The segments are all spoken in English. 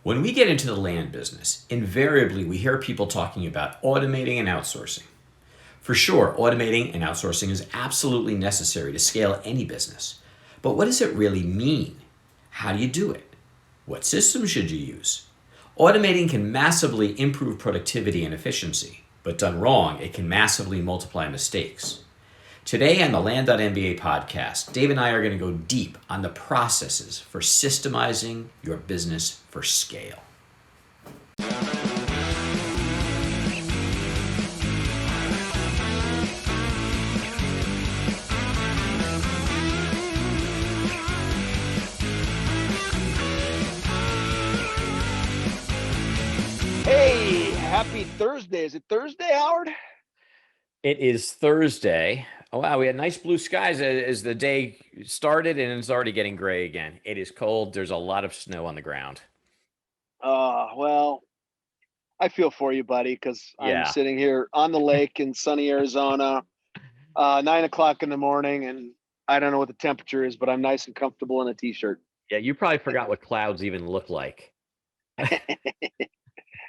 When we get into the land business, invariably we hear people talking about automating and outsourcing. For sure, automating and outsourcing is absolutely necessary to scale any business. But what does it really mean? How do you do it? What systems should you use? Automating can massively improve productivity and efficiency, but done wrong, it can massively multiply mistakes. Today on the Land.MBA podcast, Dave and I are going to go deep on the processes for systemizing your business for scale. Hey, happy Thursday. Is it Thursday, Howard? It is Thursday. Oh, wow, we had nice blue skies as the day started, and it's already getting gray again. It is cold. There's a lot of snow on the ground. Well, I feel for you, buddy, because I'm Yeah. sitting here on the lake in sunny Arizona, 9 o'clock in the morning, and I don't know what the temperature is, but I'm nice and comfortable in a t-shirt. Yeah, you probably forgot what clouds even look like.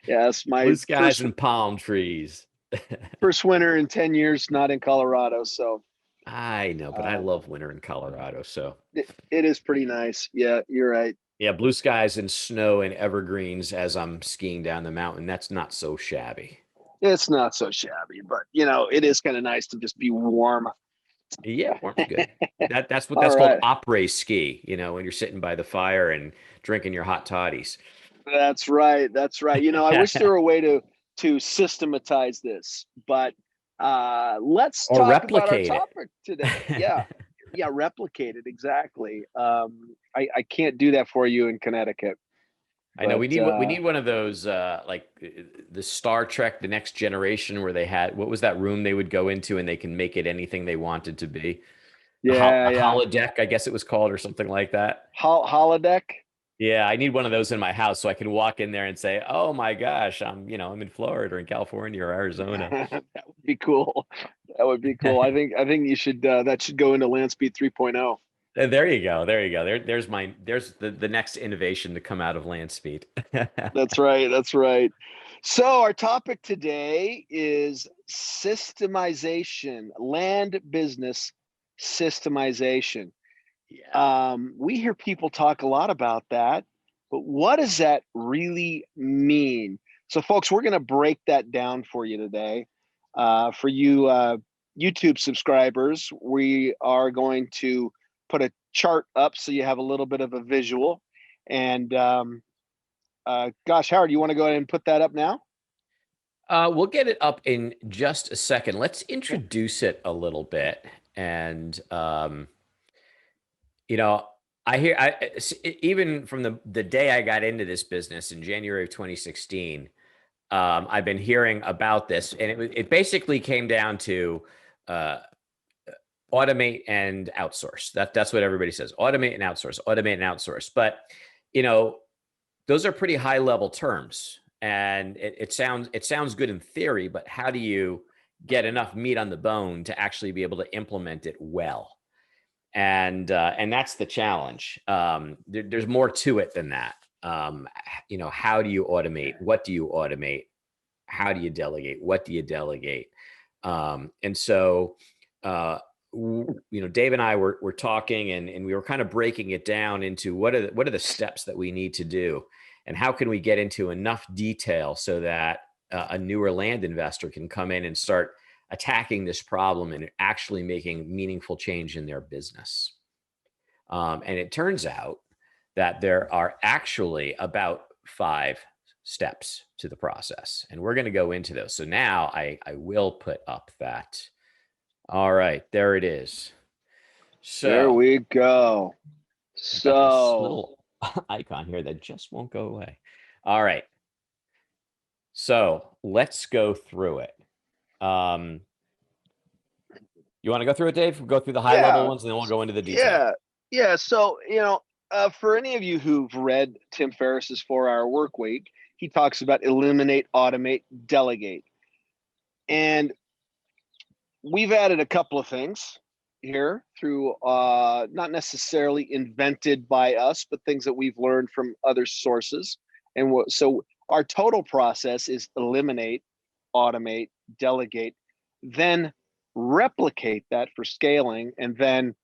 Yes, Blue my skies and palm trees. first winter in 10 years, not in Colorado, so I know, but I uh, love winter in Colorado. So, it is pretty nice. Yeah, you're right. yeah, blue skies and snow and evergreens as I'm skiing down the mountain. That's not so shabby. It's not so shabby, but it is kind of nice to just be warm. Yeah, warm's good. That's what All that's called right. après ski, when you're sitting by the fire and drinking your hot toddies. That's right. That's right. I wish there were a way to systematize this, but let's Or talk about our replicate it. topic today. Yeah. Yeah, replicate it exactly. I can't do that for you in Connecticut, I know but we need one of those like the Star Trek The Next Generation where they had what was that room they would go into and they can make it anything they wanted to be. yeah, The yeah. holodeck, I guess it was called, or something like that. Holodeck. Yeah, I need one of those in my house so I can walk in there and say, "Oh my gosh, I'm in Florida or in California or Arizona." That would be cool. That would be cool. I think you should that should go into Landspeed 3.0. There you go. There you go. There's the next innovation to come out of land speed. That's right. That's right. So our topic today is systemization, land business systemization. Yeah. We hear people talk a lot about that, but what does that really mean? So, folks, we're going to break that down for you today. For you YouTube subscribers, we are going to put a chart up so you have a little bit of a visual. And gosh, Howard, you want to go ahead and put that up now? We'll get it up in just a second. Let's Okay. introduce it a little bit. And, you know, even from the day I got into this business in January of 2016, I've been hearing about this. And it basically came down to uh, automate and outsource. That's what everybody says: automate and outsource, automate and outsource. But, you know, those are pretty high level terms, and it sounds good in theory, but how do you get enough meat on the bone to actually be able to implement it well? And that's the challenge. There's more to it than that. How do you automate? What do you automate? How do you delegate? What do you delegate? And so, Dave and I were talking, and we were kind of breaking it down into what are the steps that we need to do, and how can we get into enough detail so that a newer land investor can come in and start attacking this problem and actually making meaningful change in their business. And it turns out that there are actually about 5 steps to the process, and we're going to go into those. So now I will put up that. All right, there it is. There So we go. I've got this So, little icon here that just won't go away. All right. So let's go through it. You want to go through it, Dave? We'll go through the high level yeah, ones and then we'll go into the detail. yeah, yeah. So, for any of you who've read Tim Ferriss's 4 Hour Work Week, he talks about eliminate, automate, delegate. And we've added a couple of things here through not necessarily invented by us, but things that we've learned from other sources So our total process is eliminate, automate, delegate, then replicate that for scaling. And then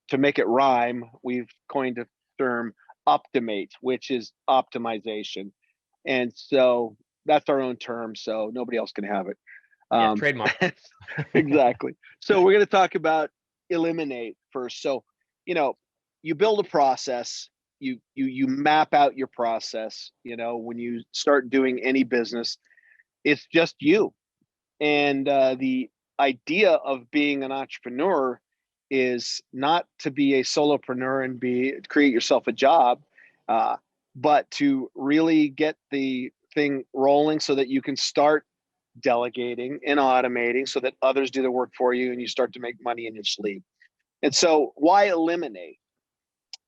to make it rhyme, we've coined a term optimate, which is optimization. And so that's our own term. So nobody else can have it. Yeah, trademark. Exactly. So we're going to talk about eliminate first. So, you build a process, you map out your process. When you start doing any business, it's just you. And the idea of being an entrepreneur is not to be a solopreneur and create yourself a job, but to really get the thing rolling so that you can start delegating and automating so that others do the work for you and you start to make money in your sleep. And so why eliminate?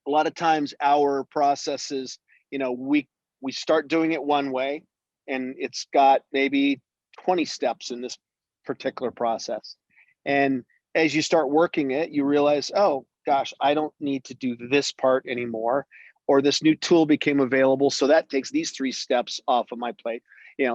A lot of times our processes, we start doing it one way and it's got maybe 20 steps in this particular process. And as you start working it, you realize, oh gosh, I don't need to do this part anymore, or this new tool became available, so that takes these 3 steps off of my plate.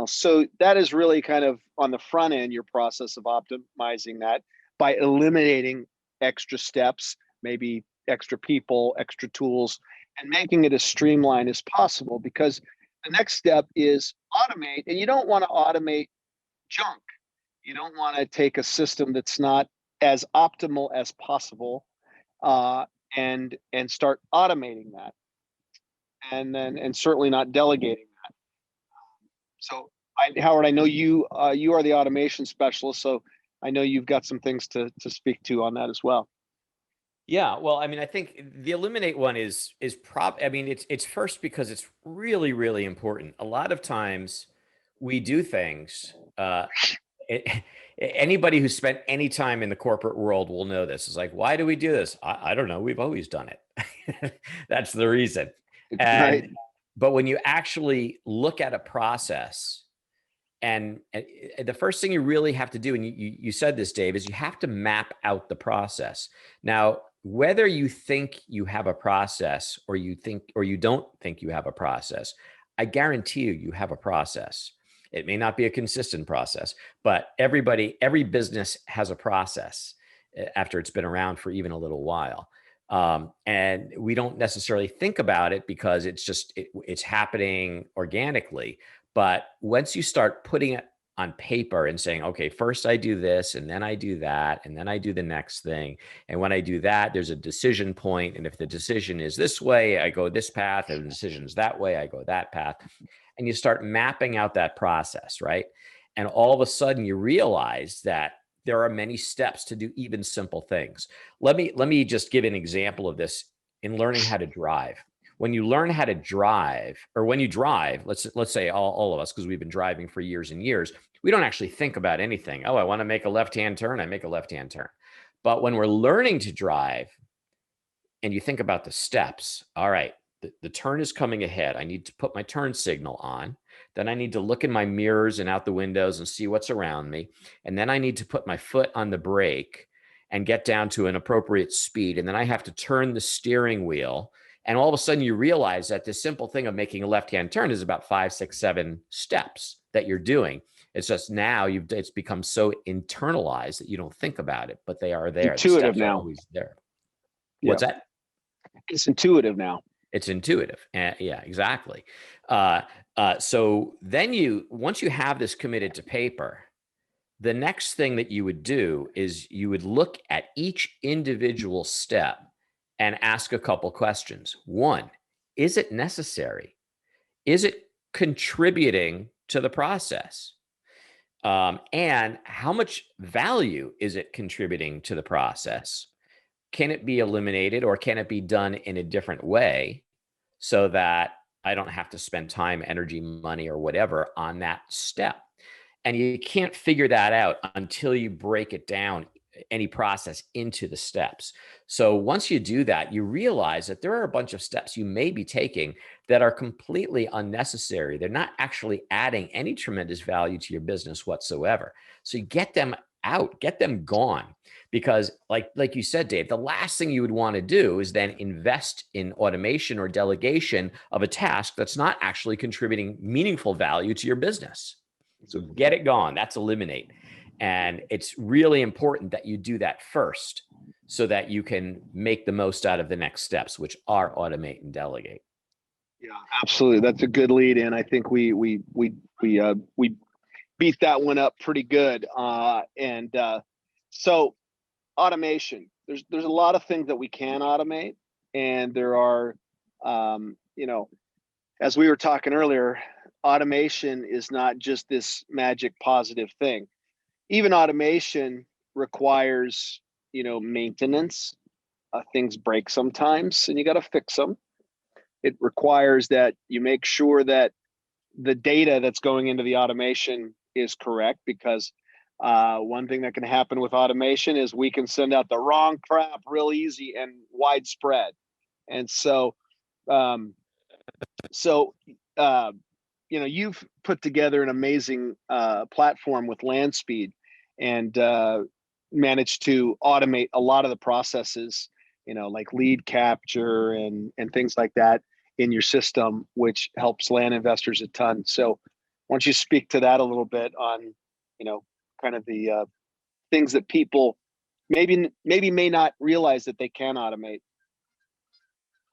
So that is really kind of on the front end, your process of optimizing that by eliminating extra steps, maybe extra people, extra tools, and making it as streamlined as possible. Because the next step is automate, and you don't want to automate junk. You don't want to take a system that's not as optimal as possible, and start automating that, and certainly not delegating that. So, Howard, I know you are the automation specialist, so I know you've got some things to speak to on that as well. Yeah, well, I mean, I think the eliminate one I mean, it's first because it's really, really important. A lot of times we do things, it, anybody who spent any time in the corporate world will know this. It's like, why do we do this? I don't know. We've always done it. That's the reason. Right. But when you actually look at a process, and the first thing you really have to do, and you said this, Dave, is you have to map out the process. Now, whether you think you have a process or you don't think you have a process, I guarantee you have a process. It may not be a consistent process, but every business has a process after it's been around for even a little while. And we don't necessarily think about it because it's happening organically. But once you start putting it on paper and saying, okay, first I do this, and then I do that, and then I do the next thing. And when I do that, there's a decision point. And if the decision is this way, I go this path. And the decision is that way, I go that path. And you start mapping out that process, right? And all of a sudden you realize that there are many steps to do even simple things. Let me just give an example of this in learning how to drive. When you learn how to drive, or when you drive, let's say all of us, because we've been driving for years and years, we don't actually think about anything. Oh, I want to make a left-hand turn, I make a left-hand turn. But when we're learning to drive and you think about the steps, all right, the turn is coming ahead. I need to put my turn signal on. Then I need to look in my mirrors and out the windows and see what's around me. And then I need to put my foot on the brake and get down to an appropriate speed. And then I have to turn the steering wheel. And all of a sudden you realize that this simple thing of making a left-hand turn is about 5, 6, 7 steps that you're doing. It's just now it's become so internalized that you don't think about it, but they are there. Intuitive the steps now. are always there. Yeah. What's that? It's intuitive now. It's intuitive. Yeah, exactly. So then once you have this committed to paper, the next thing that you would do is you would look at each individual step and ask a couple questions. One, is it necessary? Is it contributing to the process? And how much value is it contributing to the process? Can it be eliminated, or can it be done in a different way so that I don't have to spend time, energy, money, or whatever on that step? And you can't figure that out until you break it down, any process, into the steps. So once you do that, you realize that there are a bunch of steps you may be taking that are completely unnecessary. They're not actually adding any tremendous value to your business whatsoever. So you get them out, get them gone. because like you said, Dave, the last thing you would want to do is then invest in automation or delegation of a task that's not actually contributing meaningful value to your business. So get it gone. That's eliminate. And it's really important that you do that first so that you can make the most out of the next steps, which are automate and delegate. Yeah, absolutely. That's a good lead in. I think we beat that one up pretty good. So automation. There's a lot of things that we can automate, and there are, you know, as we were talking earlier, automation is not just this magic positive thing. Even automation requires, maintenance. Things break sometimes, and you got to fix them. It requires that you make sure that the data that's going into the automation is correct, because one thing that can happen with automation is we can send out the wrong crap real easy and widespread. And um, so you've put together an amazing platform with Landspeed, and managed to automate a lot of the processes, like lead capture and things like that in your system, which helps land investors a ton. So why don't you speak to that a little bit on, kind of the things that people maybe may not realize that they can automate.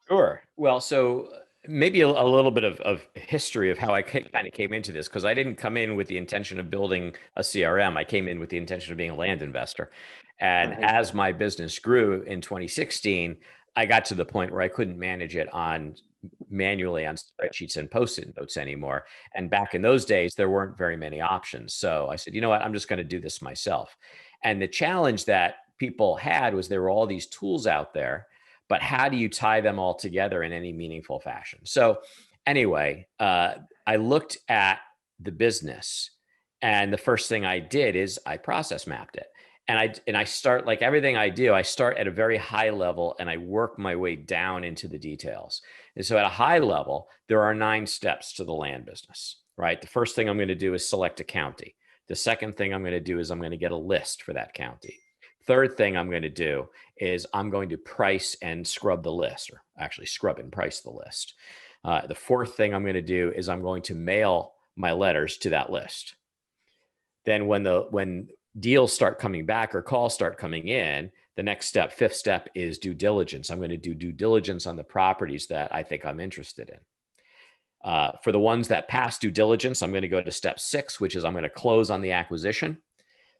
Sure. Well, so maybe a little bit of history of how I kind of came into this, because I didn't come in with the intention of building a CRM. I came in with the intention of being a land investor. And Right. as my business grew in 2016, I got to the point where I couldn't manage it manually on spreadsheets and post-it notes anymore. And back in those days, there weren't very many options. So I said, you know what, I'm just going to do this myself. And the challenge that people had was there were all these tools out there, but how do you tie them all together in any meaningful fashion? So anyway, I looked at the business, and the first thing I did is I process mapped it. And I start, like everything I do, I start at a very high level and I work my way down into the details. And so at a high level, there are 9 steps to the land business, right? The first thing I'm going to do is select a county. The second thing I'm going to do is I'm going to get a list for that county. Third thing I'm going to do is I'm going to price and scrub the list, or actually scrub and price the list. The fourth thing I'm going to do is I'm going to mail my letters to that list. Then when deals start coming back or calls start coming in, the next step, fifth step, is due diligence. I'm going to do due diligence on the properties that I think I'm interested in. For the ones that pass due diligence, I'm going to go to step 6, which is I'm going to close on the acquisition.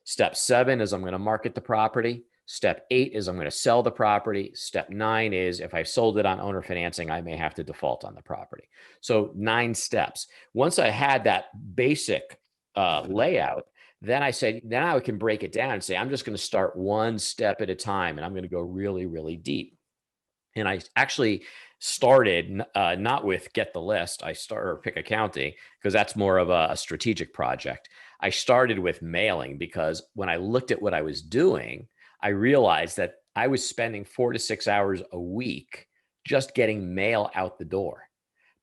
Step 7 is I'm going to market the property. Step 8 is I'm going to sell the property. Step 9 is if I've sold it on owner financing, I may have to default on the property. So 9 steps. Once I had that basic layout, then I said, now I can break it down and say, I'm just going to start one step at a time, and I'm going to go really, really deep. And I actually started not with get the list. Or pick a county, because that's more of a strategic project. I started with mailing, because when I looked at what I was doing, I realized that I was spending 4 to 6 hours a week just getting mail out the door,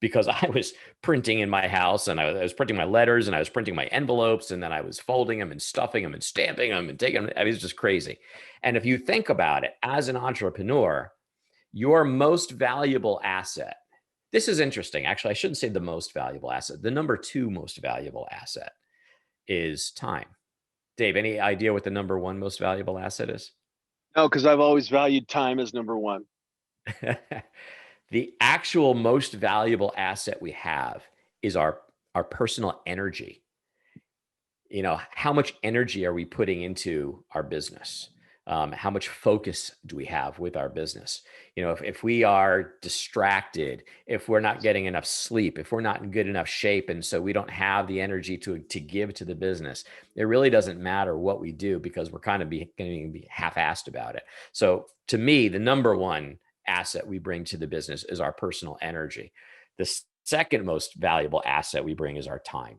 because I was printing in my house, and I was printing my letters, and I was printing my envelopes, and then I was folding them and stuffing them and stamping them and taking them. I mean, it was just crazy. And if you think about it, as an entrepreneur, your most valuable asset, this is interesting. Actually, I shouldn't say the most valuable asset. The number 2 most valuable asset is time. Dave, any idea what the number 1 most valuable asset is? No, because I've always valued time as number 1. The actual most valuable asset we have is our personal energy. How much energy are we putting into our business? How much focus do we have with our business? If we are distracted, if we're not getting enough sleep, if we're not in good enough shape, and so we don't have the energy to give to the business, it really doesn't matter what we do, because we're kind of going to be half-assed about it. So to me, the number 1 asset we bring to the business is our personal energy. The second most valuable asset we bring is our time.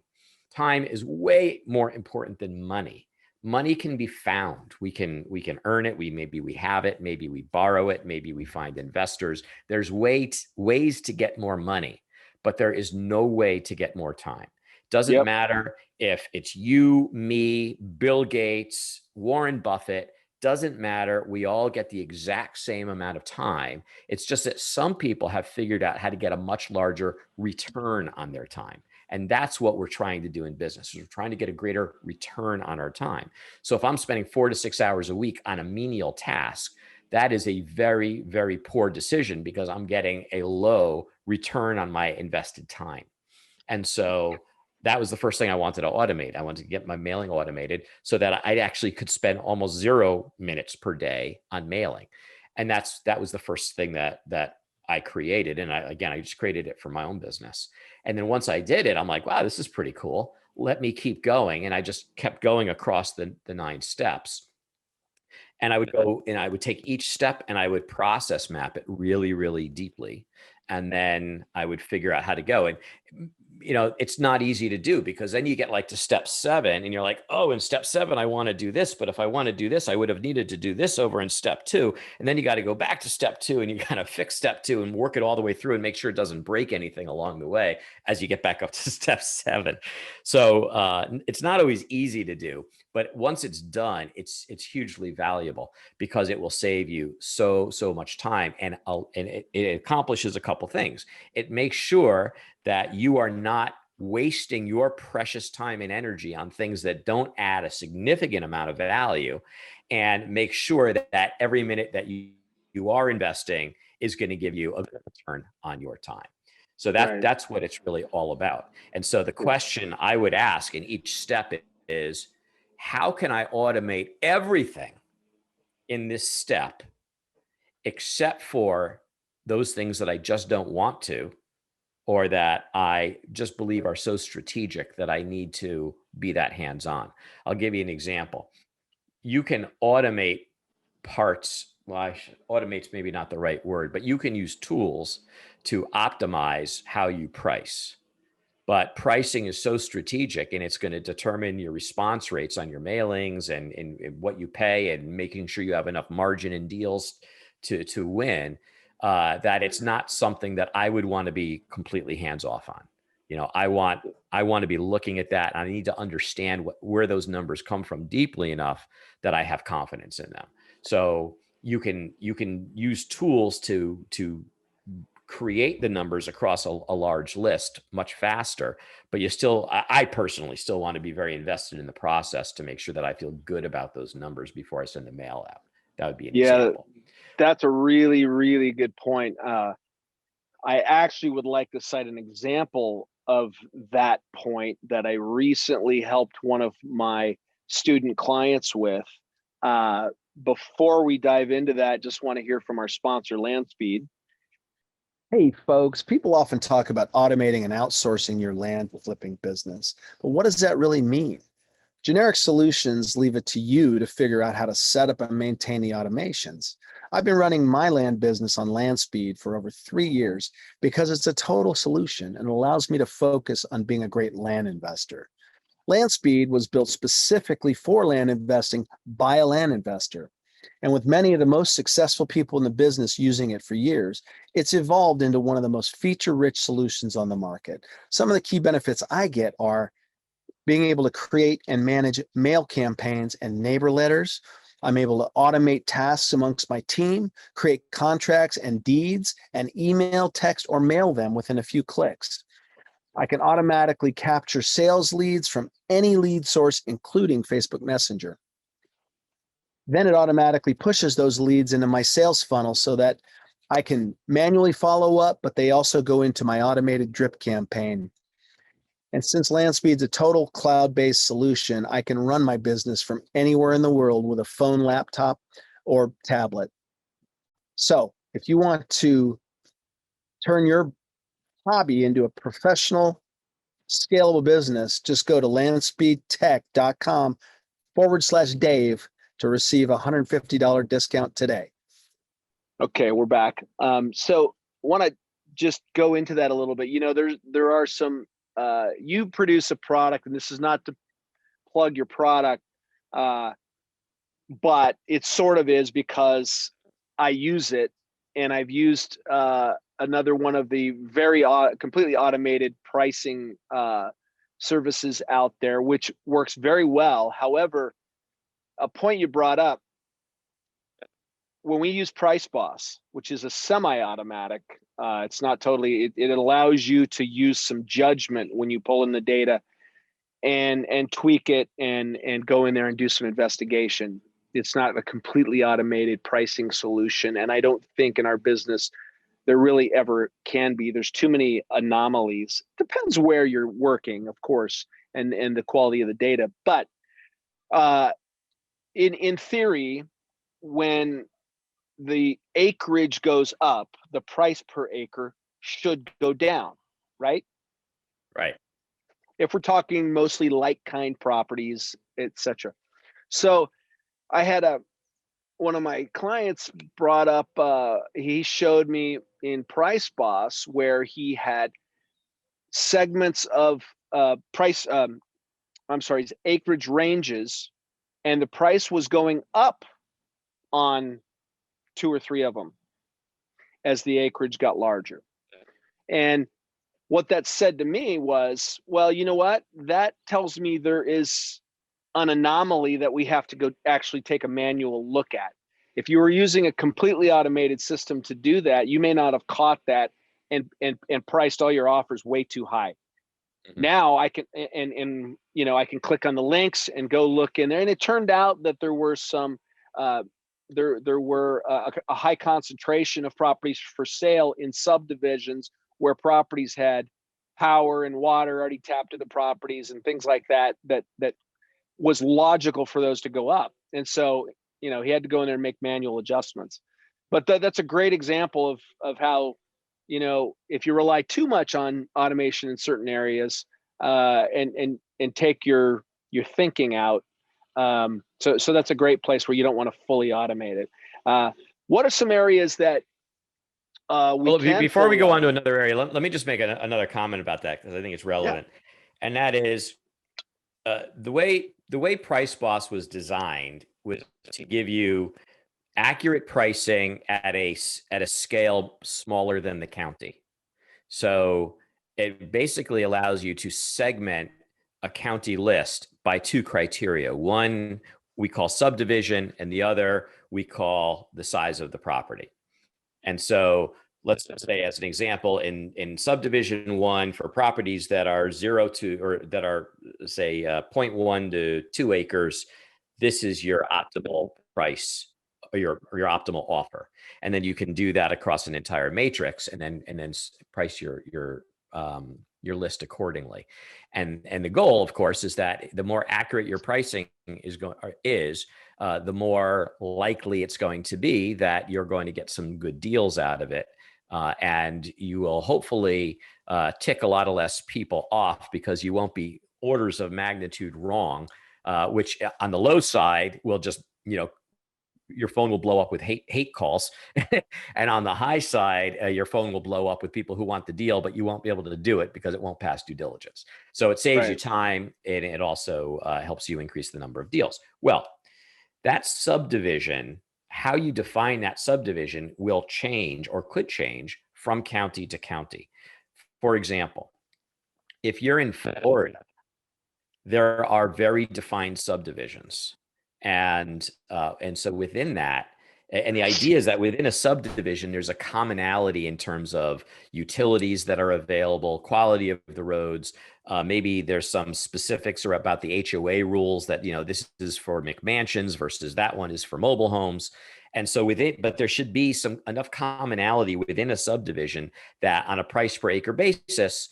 Time is way more important than money. Money can be found. We can earn it. Maybe we have it. Maybe we borrow it. Maybe we find investors. There's ways to get more money, but there is no way to get more time. Doesn't matter if it's you, me, Bill Gates, Warren Buffett. Doesn't matter. We all get the exact same amount of time. It's just that some people have figured out how to get a much larger return on their time. And that's what we're trying to do in business. We're trying to get a greater return on our time. So if I'm spending 4 to 6 hours a week on a menial task, that is a very, very poor decision because I'm getting a low return on my invested time. And so that was the first thing I wanted to automate. I wanted to get my mailing automated so that I actually could spend almost 0 minutes per day on mailing. And that was the first thing that I created. And I just created it for my own business. And then once I did it, I'm like, wow, this is pretty cool. Let me keep going. And I just kept going across the 9 steps. And I would go and I would take each step and I would process map it really, really deeply. And then I would figure out how to go. And, it's not easy to do because then you get like to step 7 and you're like, oh, in step 7, I want to do this. But if I want to do this, I would have needed to do this over in step 2. And then you got to go back to step 2 and you kind of fix step 2 and work it all the way through and make sure it doesn't break anything along the way as you get back up to step 7. So it's not always easy to do. But once it's done, it's hugely valuable because it will save you so much time, and it accomplishes a couple things. It makes sure that you are not wasting your precious time and energy on things that don't add a significant amount of value, and make sure that every minute that you are investing is going to give you a return on your time. So Right. that's what it's really all about. And so the question I would ask in each step is, how can I automate everything in this step except for those things that I just don't want to, or that I just believe are so strategic that I need to be that hands-on. I'll give you an example. You can automate parts. Well, automate's maybe not the right word, but you can use tools to optimize how you price. But pricing is so strategic, and it's going to determine your response rates on your mailings and what you pay, and making sure you have enough margin in deals to win, that it's not something that I would want to be completely hands off on. I want to be looking at that, and I need to understand where those numbers come from deeply enough that I have confidence in them. So you can use tools to create the numbers across a large list much faster, but I personally still want to be very invested in the process to make sure that I feel good about those numbers before I send the mail out. That would be an Yeah, example. that's a really, really good point. I actually would like to cite an example of that point that I recently helped one of my student clients with. Before we dive into that, just want to hear from our sponsor, Landspeed. Hey, folks, people often talk about automating and outsourcing your land flipping business, but what does that really mean? Generic solutions leave it to you to figure out how to set up and maintain the automations. I've been running my land business on Landspeed for over 3 years because it's a total solution and allows me to focus on being a great land investor. Landspeed was built specifically for land investing by a land investor. And with many of the most successful people in the business using it for years, it's evolved into one of the most feature-rich solutions on the market. Some of the key benefits I get are being able to create and manage mail campaigns and neighbor letters. I'm able to automate tasks amongst my team, create contracts and deeds, and email, text, or mail them within a few clicks. I can automatically capture sales leads from any lead source, including Facebook Messenger. Then it automatically pushes those leads into my sales funnel so that I can manually follow up, but they also go into my automated drip campaign. And since Landspeed's a total cloud-based solution, I can run my business from anywhere in the world with a phone, laptop, or tablet. So if you want to turn your hobby into a professional, scalable business, just go to landspeedtech.com/Dave to receive a $150 discount today. Okay, we're back. So want to just go into that a little bit. There are some, you produce a product, and this is not to plug your product, but it sort of is because I use it, and I've used another one of the very completely automated pricing services out there, which works very well. However, a point you brought up, when we use Price Boss, which is a semi-automatic, it's not totally, it allows you to use some judgment when you pull in the data and tweak it and go in there and do some investigation. It's not a completely automated pricing solution. And I don't think in our business there really ever can be. There's too many anomalies. Depends where you're working, of course, and the quality of the data. But in theory, when the acreage goes up, the price per acre should go down, right? Right. If we're talking mostly like kind properties, etc. So I had one of my clients brought up, he showed me in Price Boss where he had segments of acreage ranges, and the price was going up on 2 or 3 of them as the acreage got larger. And what that said to me was, well, you know what? That tells me there is an anomaly that we have to go actually take a manual look at. If you were using a completely automated system to do that, you may not have caught that and priced all your offers way too high. Mm-hmm. Now I can, and I can click on the links and go look in there. And it turned out that there were some, there were a high concentration of properties for sale in subdivisions where properties had power and water already tapped to the properties and things like that was logical for those to go up. And so, he had to go in there and make manual adjustments. But that's a great example of how, if you rely too much on automation in certain areas, and take your thinking out, so that's a great place where you don't want to fully automate it. What are some areas that before we go on to another area, let me just make another comment about that, because I think it's relevant. Yeah. And that is the way Price Boss was designed was to give you accurate pricing at a scale smaller than the county. So it basically allows you to segment a county list by 2 criteria. One we call subdivision, and the other we call the size of the property. And so let's say, as an example, in subdivision 1, for properties that are 0 to, or that are, say, 0.1 to 2 acres, this is your optimal price, or your optimal offer. And then you can do that across an entire matrix, and then price your list accordingly. And the goal, of course, is that the more accurate your pricing is, the more likely it's going to be that you're going to get some good deals out of it. And you will hopefully tick a lot of less people off, because you won't be orders of magnitude wrong, which on the low side will just, your phone will blow up with hate calls. And on the high side, your phone will blow up with people who want the deal, but you won't be able to do it because it won't pass due diligence. So it saves you time, and it also helps you increase the number of deals. Well, that subdivision, how you define that subdivision, will change, or could change, from county to county. For example, if you're in Florida, there are very defined subdivisions. And so within that, and the idea is that within a subdivision, there's a commonality in terms of utilities that are available, quality of the roads. Maybe there's some specifics about the HOA rules that, this is for McMansions versus that one is for mobile homes. And so but there should be enough commonality within a subdivision that on a price per acre basis,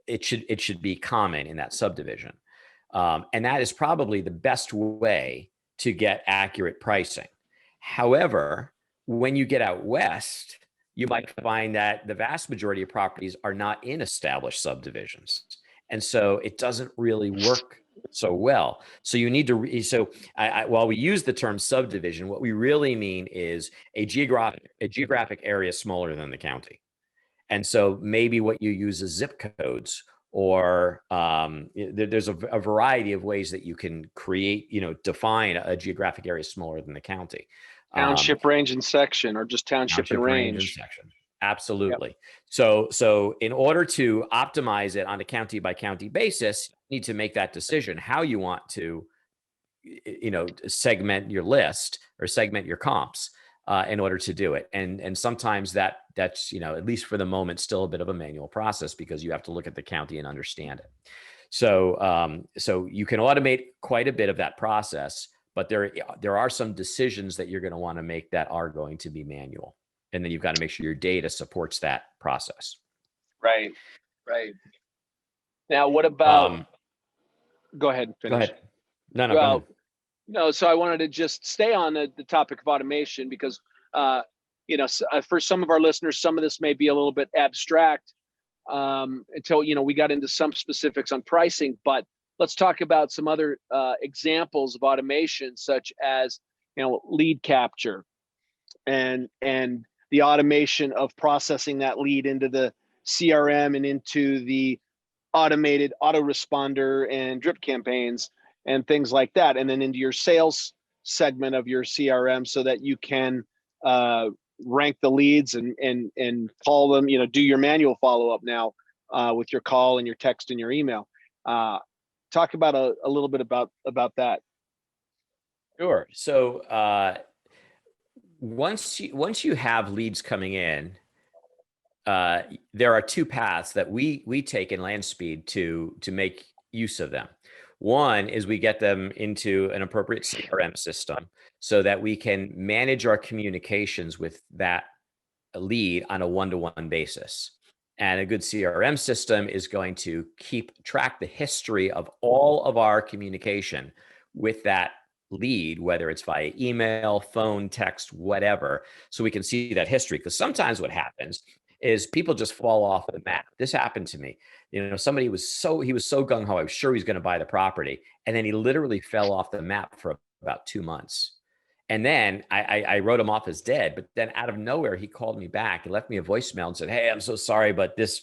it should be common in that subdivision. And that is probably the best way to get accurate pricing. However, when you get out west, you might find that the vast majority of properties are not in established subdivisions. And so it doesn't really work so well. So you need to, while we use the term subdivision, what we really mean is a geographic area smaller than the county. And so maybe what you use is zip codes, or there's a variety of ways that you can create, define a geographic area smaller than the county. Township range and section, or just township and range. And section. Absolutely. Yep. So in order to optimize it on a county by county basis, you need to make that decision how you want to, segment your list or segment your comps. in order to do it. And sometimes that's, at least for the moment, still a bit of a manual process because you have to look at the county and understand it. So you can automate quite a bit of that process, but there are some decisions that you're going to want to make that are going to be manual. And then you've got to make sure your data supports that process. Right. Right. Now, what about, Um, go ahead and Go finish. ahead. No, go ahead. Well, no, so I wanted to just stay on the topic of automation because, for some of our listeners, some of this may be a little bit abstract until, we got into some specifics on pricing, but let's talk about some other examples of automation, such as, lead capture and the automation of processing that lead into the CRM and into the automated autoresponder and drip campaigns and things like that, and then into your sales segment of your CRM so that you can rank the leads and call them, do your manual follow-up now with your call and your text and your email. Talk about a little bit about that. Sure. So once you have leads coming in, there are two paths that we take in LandSpeed to make use of them. One is we get them into an appropriate CRM system so that we can manage our communications with that lead on a one-to-one basis. And a good CRM system is going to keep track the history of all of our communication with that lead, whether it's via email, phone, text, whatever, so we can see that history. Because sometimes what happens is people just fall off the map. This happened to me. Somebody was so gung-ho, I was sure he was going to buy the property. And then he literally fell off the map for about 2 months. And then I wrote him off as dead, but then out of nowhere, he called me back and left me a voicemail and said, "Hey, I'm so sorry, but this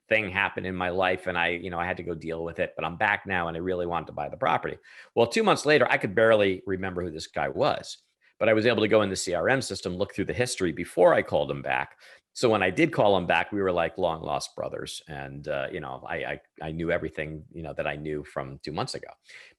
thing happened in my life and I had to go deal with it, but I'm back now and I really wanted to buy the property." Well, 2 months later, I could barely remember who this guy was, but I was able to go in the CRM system, look through the history before I called him back. So when I did call him back, we were like long lost brothers. And, I knew everything, that I knew from 2 months ago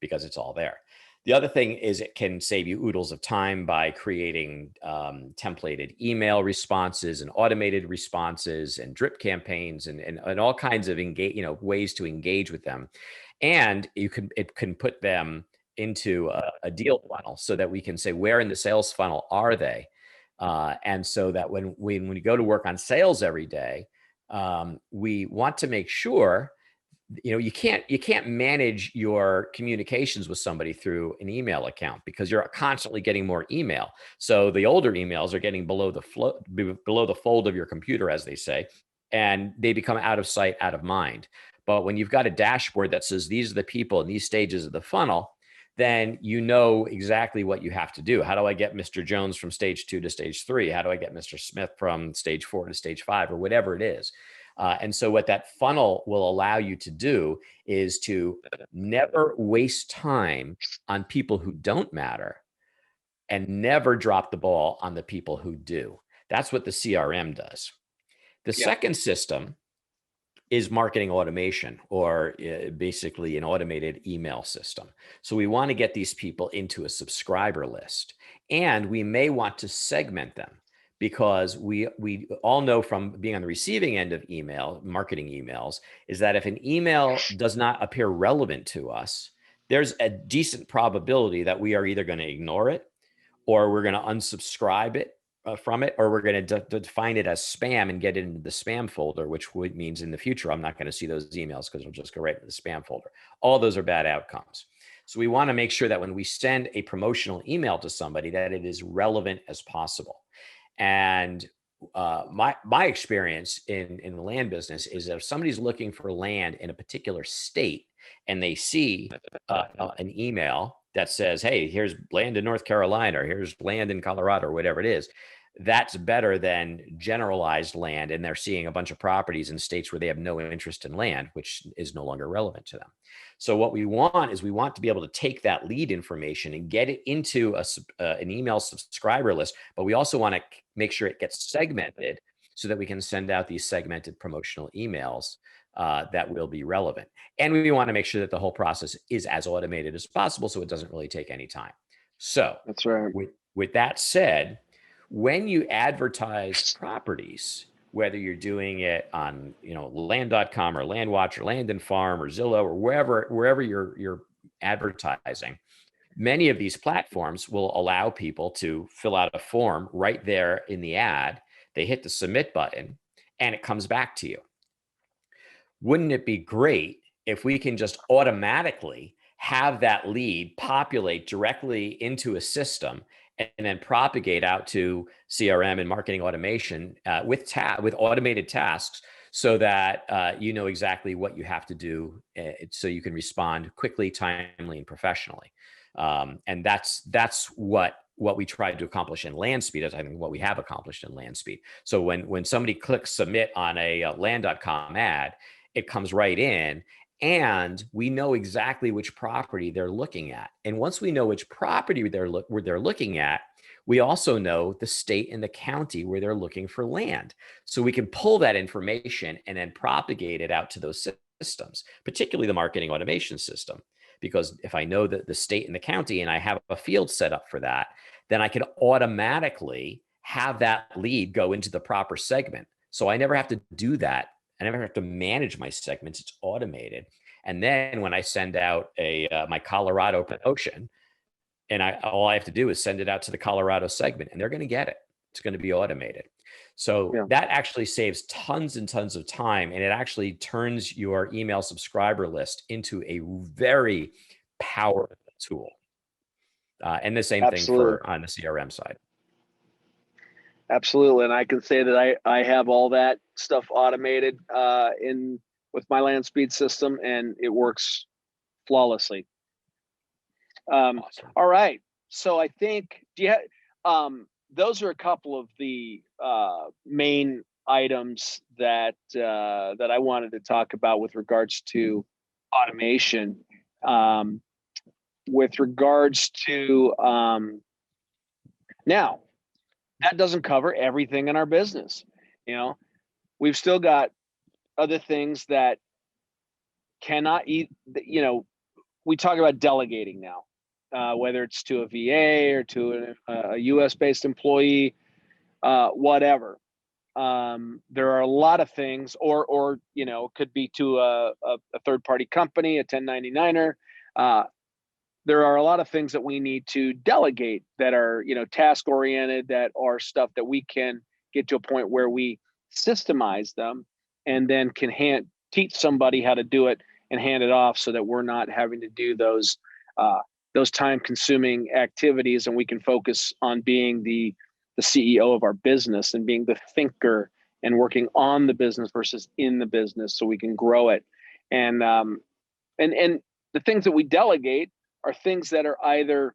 because it's all there. The other thing is it can save you oodles of time by creating templated email responses and automated responses and drip campaigns and all kinds of ways to engage with them. And it can put them into a deal funnel so that we can say, where in the sales funnel are they? And so that when we go to work on sales every day, we want to make sure, you can't manage your communications with somebody through an email account because you're constantly getting more email. So the older emails are getting below the fold of your computer, as they say, and they become out of sight, out of mind. But when you've got a dashboard that says these are the people in these stages of the funnel, then you know exactly what you have to do. How do I get Mr. Jones from stage 2 to stage 3? How do I get Mr. Smith from stage 4 to stage 5, or whatever it is? And so what that funnel will allow you to do is to never waste time on people who don't matter and never drop the ball on the people who do. That's what the CRM does. The second system is marketing automation, or basically an automated email system. So we want to get these people into a subscriber list, and we may want to segment them because we all know from being on the receiving end of marketing emails, is that if an email does not appear relevant to us, there's a decent probability that we are either going to ignore it, or we're going to unsubscribe it from it, or we're going to define it as spam and get it into the spam folder, which means in the future, I'm not going to see those emails because it'll just go right into the spam folder. All those are bad outcomes. So we want to make sure that when we send a promotional email to somebody, that it is relevant as possible. And my experience in the land business is that if somebody's looking for land in a particular state and they see an email that says, "Hey, here's land in North Carolina, or here's land in Colorado," or whatever it is, that's better than generalized land. And they're seeing a bunch of properties in states where they have no interest in land, which is no longer relevant to them. So what we want is we want to be able to take that lead information and get it into an email subscriber list, but we also want to make sure it gets segmented so that we can send out these segmented promotional emails that will be relevant. And we want to make sure that the whole process is as automated as possible so it doesn't really take any time. So that's right. With that said, when you advertise properties, whether you're doing it on, Land.com or LandWatch or Land and Farm or Zillow or wherever you're advertising, many of these platforms will allow people to fill out a form right there in the ad. They hit the submit button and it comes back to you. Wouldn't it be great if we can just automatically have that lead populate directly into a system and then propagate out to CRM and marketing automation with automated tasks, so that you know exactly what you have to do, so you can respond quickly, timely, and professionally. And that's what we tried to accomplish in LandSpeed, is I think what we have accomplished in LandSpeed. So when somebody clicks submit on a Land.com ad, it comes right in, and we know exactly which property they're looking at. And once we know which property they're looking at, we also know the state and the county where they're looking for land. So we can pull that information and then propagate it out to those systems, particularly the marketing automation system. Because if I know the state and the county and I have a field set up for that, then I can automatically have that lead go into the proper segment. So I never have to do that. I never have to manage my segments. It's automated. And then when I send out my Colorado promotion, and all I have to do is send it out to the Colorado segment, and they're going to get it. It's going to be automated. So that actually saves tons and tons of time, and it actually turns your email subscriber list into a very powerful tool. And the same thing on the CRM side. Absolutely. And I can say that I have all that stuff automated with my LandSpeed system, and it works flawlessly. Awesome. All right. So I think those are a couple of the main items that I wanted to talk about with regards to automation. With regards to now, that doesn't cover everything in our business. We've still got other things that cannot eat. We talk about delegating now, whether it's to a VA or to a US-based employee, whatever. There are a lot of things, or could be to a third-party company, a 1099er. There are a lot of things that we need to delegate that are, task oriented, that are stuff that we can get to a point where we systemize them and then can teach somebody how to do it and hand it off, so that we're not having to do those time consuming activities, and we can focus on being the CEO of our business and being the thinker and working on the business versus in the business, so we can grow it. And the things that we delegate are things that are either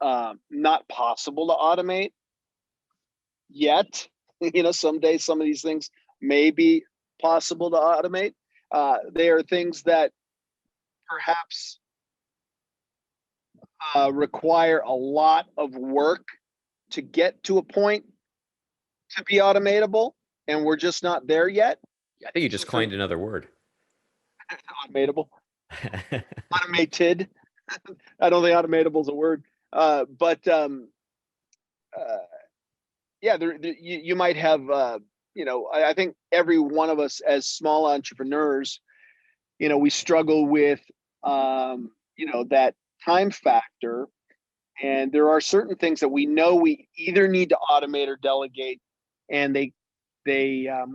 not possible to automate yet. Someday some of these things may be possible to automate. They are things that perhaps require a lot of work to get to a point to be automatable, and we're just not there yet. I think you just coined another word. Automatable. Automated. I don't think automatable is a word, but you might have. I think every one of us as small entrepreneurs, we struggle with that time factor, and there are certain things that we know we either need to automate or delegate, and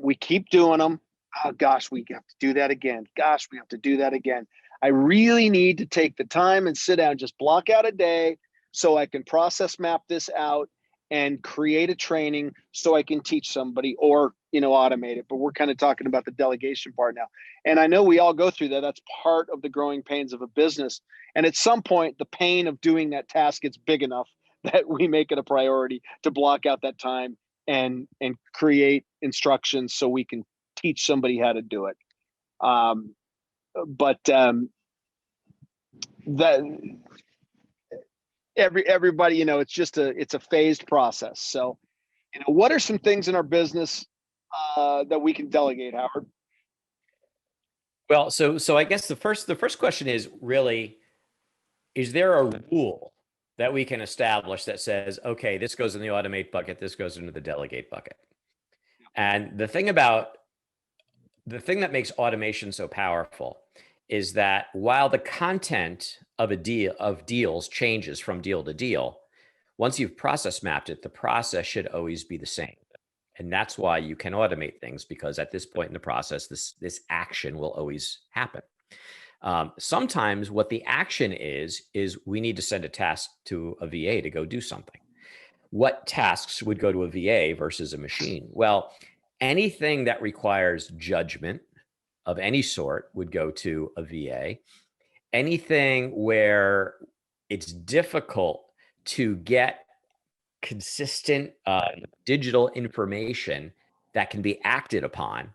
we keep doing them. Oh gosh, we have to do that again. Gosh, we have to do that again. I really need to take the time and sit down, just block out a day so I can process map this out and create a training so I can teach somebody, or, automate it. But we're kind of talking about the delegation part now. And I know we all go through that. That's part of the growing pains of a business. And at some point, the pain of doing that task gets big enough that we make it a priority to block out that time and create instructions so we can teach somebody how to do it. But that everybody, it's a phased process. So, what are some things in our business that we can delegate, Howard? Well, so I guess the first question is really, is there a rule that we can establish that says, okay, this goes in the automate bucket, this goes into the delegate bucket. And the thing that makes automation so powerful is that while the content of deals changes from deal to deal, once you've process mapped it, the process should always be the same. And that's why you can automate things, because at this point in the process, this action will always happen. Sometimes what the action is we need to send a task to a VA to go do something. What tasks would go to a VA versus a machine? Well, anything that requires judgment of any sort would go to a VA. Anything where it's difficult to get consistent digital information that can be acted upon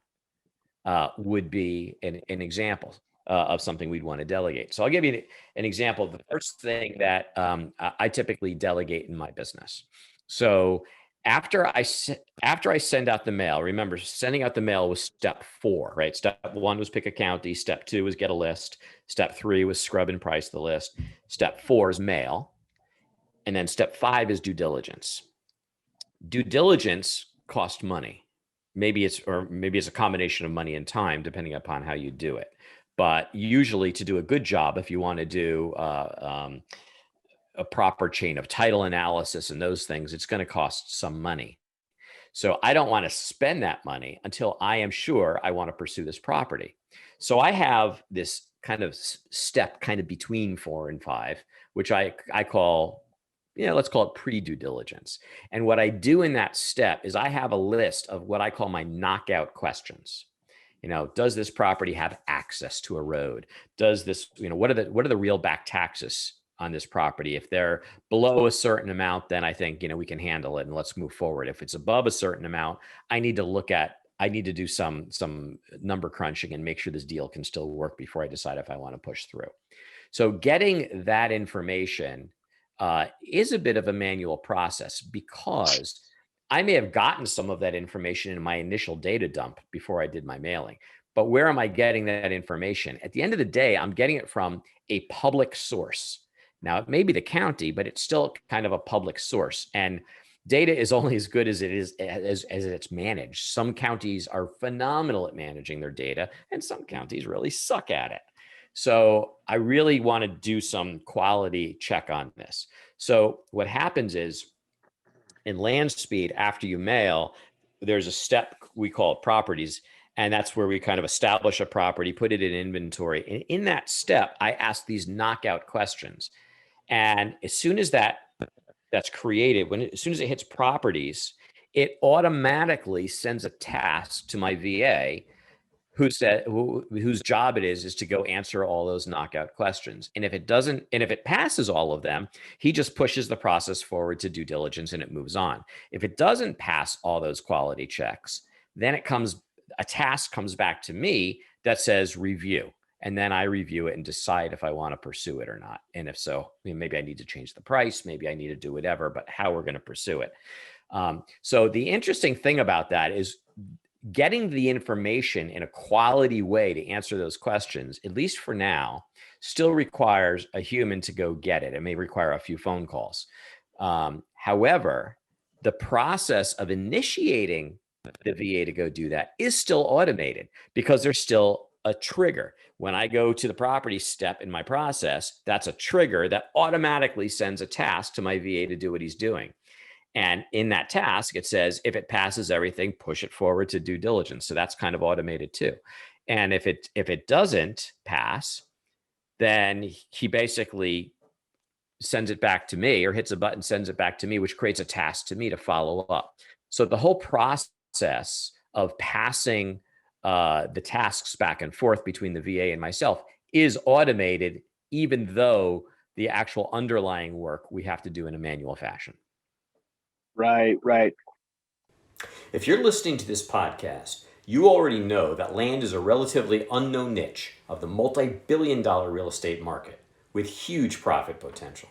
would be an example of something we'd want to delegate. So I'll give you an example of the first thing that I typically delegate in my business. So after I send out the mail, remember, sending out the mail was step 4, right? Step 1 was pick a county. Step 2 was get a list. Step 3 was scrub and price the list. Step 4 is mail. And then step 5 is due diligence. Due diligence costs money. Maybe it's a combination of money and time, depending upon how you do it. But usually, to do a good job, if you want to do a proper chain of title analysis and those things, it's going to cost some money. So I don't want to spend that money until I am sure I want to pursue this property. So I have this kind of step kind of between 4 and 5, which I call, let's call it pre-due diligence. And what I do in that step is I have a list of what I call my knockout questions. Does this property have access to a road? Does this, what are the real back taxes on this property? If they're below a certain amount, then I think, we can handle it and let's move forward. If it's above a certain amount, I need to do some number crunching and make sure this deal can still work before I decide if I want to push through. So getting that information is a bit of a manual process, because I may have gotten some of that information in my initial data dump before I did my mailing. But where am I getting that information? At the end of the day, I'm getting it from a public source. Now, it may be the county, but it's still kind of a public source. And data is only as good as it's managed. Some counties are phenomenal at managing their data, and some counties really suck at it. So I really want to do some quality check on this. So what happens is, in land speed, after you mail, there's a step we call it properties. And that's where we kind of establish a property, put it in inventory. And in that step, I ask these knockout questions. And as soon as that's created, as soon as it hits properties, it automatically sends a task to my VA whose job it is to go answer all those knockout questions. And if it passes all of them, he just pushes the process forward to due diligence and it moves on. If it doesn't pass all those quality checks, then a task comes back to me that says review. And then I review it and decide if I want to pursue it or not. And if so, maybe I need to change the price, maybe I need to do whatever, but how we're going to pursue it. So the interesting thing about that is getting the information in a quality way to answer those questions, at least for now, still requires a human to go get it. It may require a few phone calls. However, the process of initiating the VA to go do that is still automated, because there's still a trigger. When I go to the property step in my process, that's a trigger that automatically sends a task to my VA to do what he's doing. And in that task, it says, if it passes everything, push it forward to due diligence. So that's kind of automated too. And if it doesn't pass, then he basically sends it back to me, or hits a button, sends it back to me, which creates a task to me to follow up. So the whole process of passing the tasks back and forth between the VA and myself is automated, even though the actual underlying work we have to do in a manual fashion. Right. If you're listening to this podcast, you already know that land is a relatively unknown niche of the multi-billion-dollar real estate market with huge profit potential.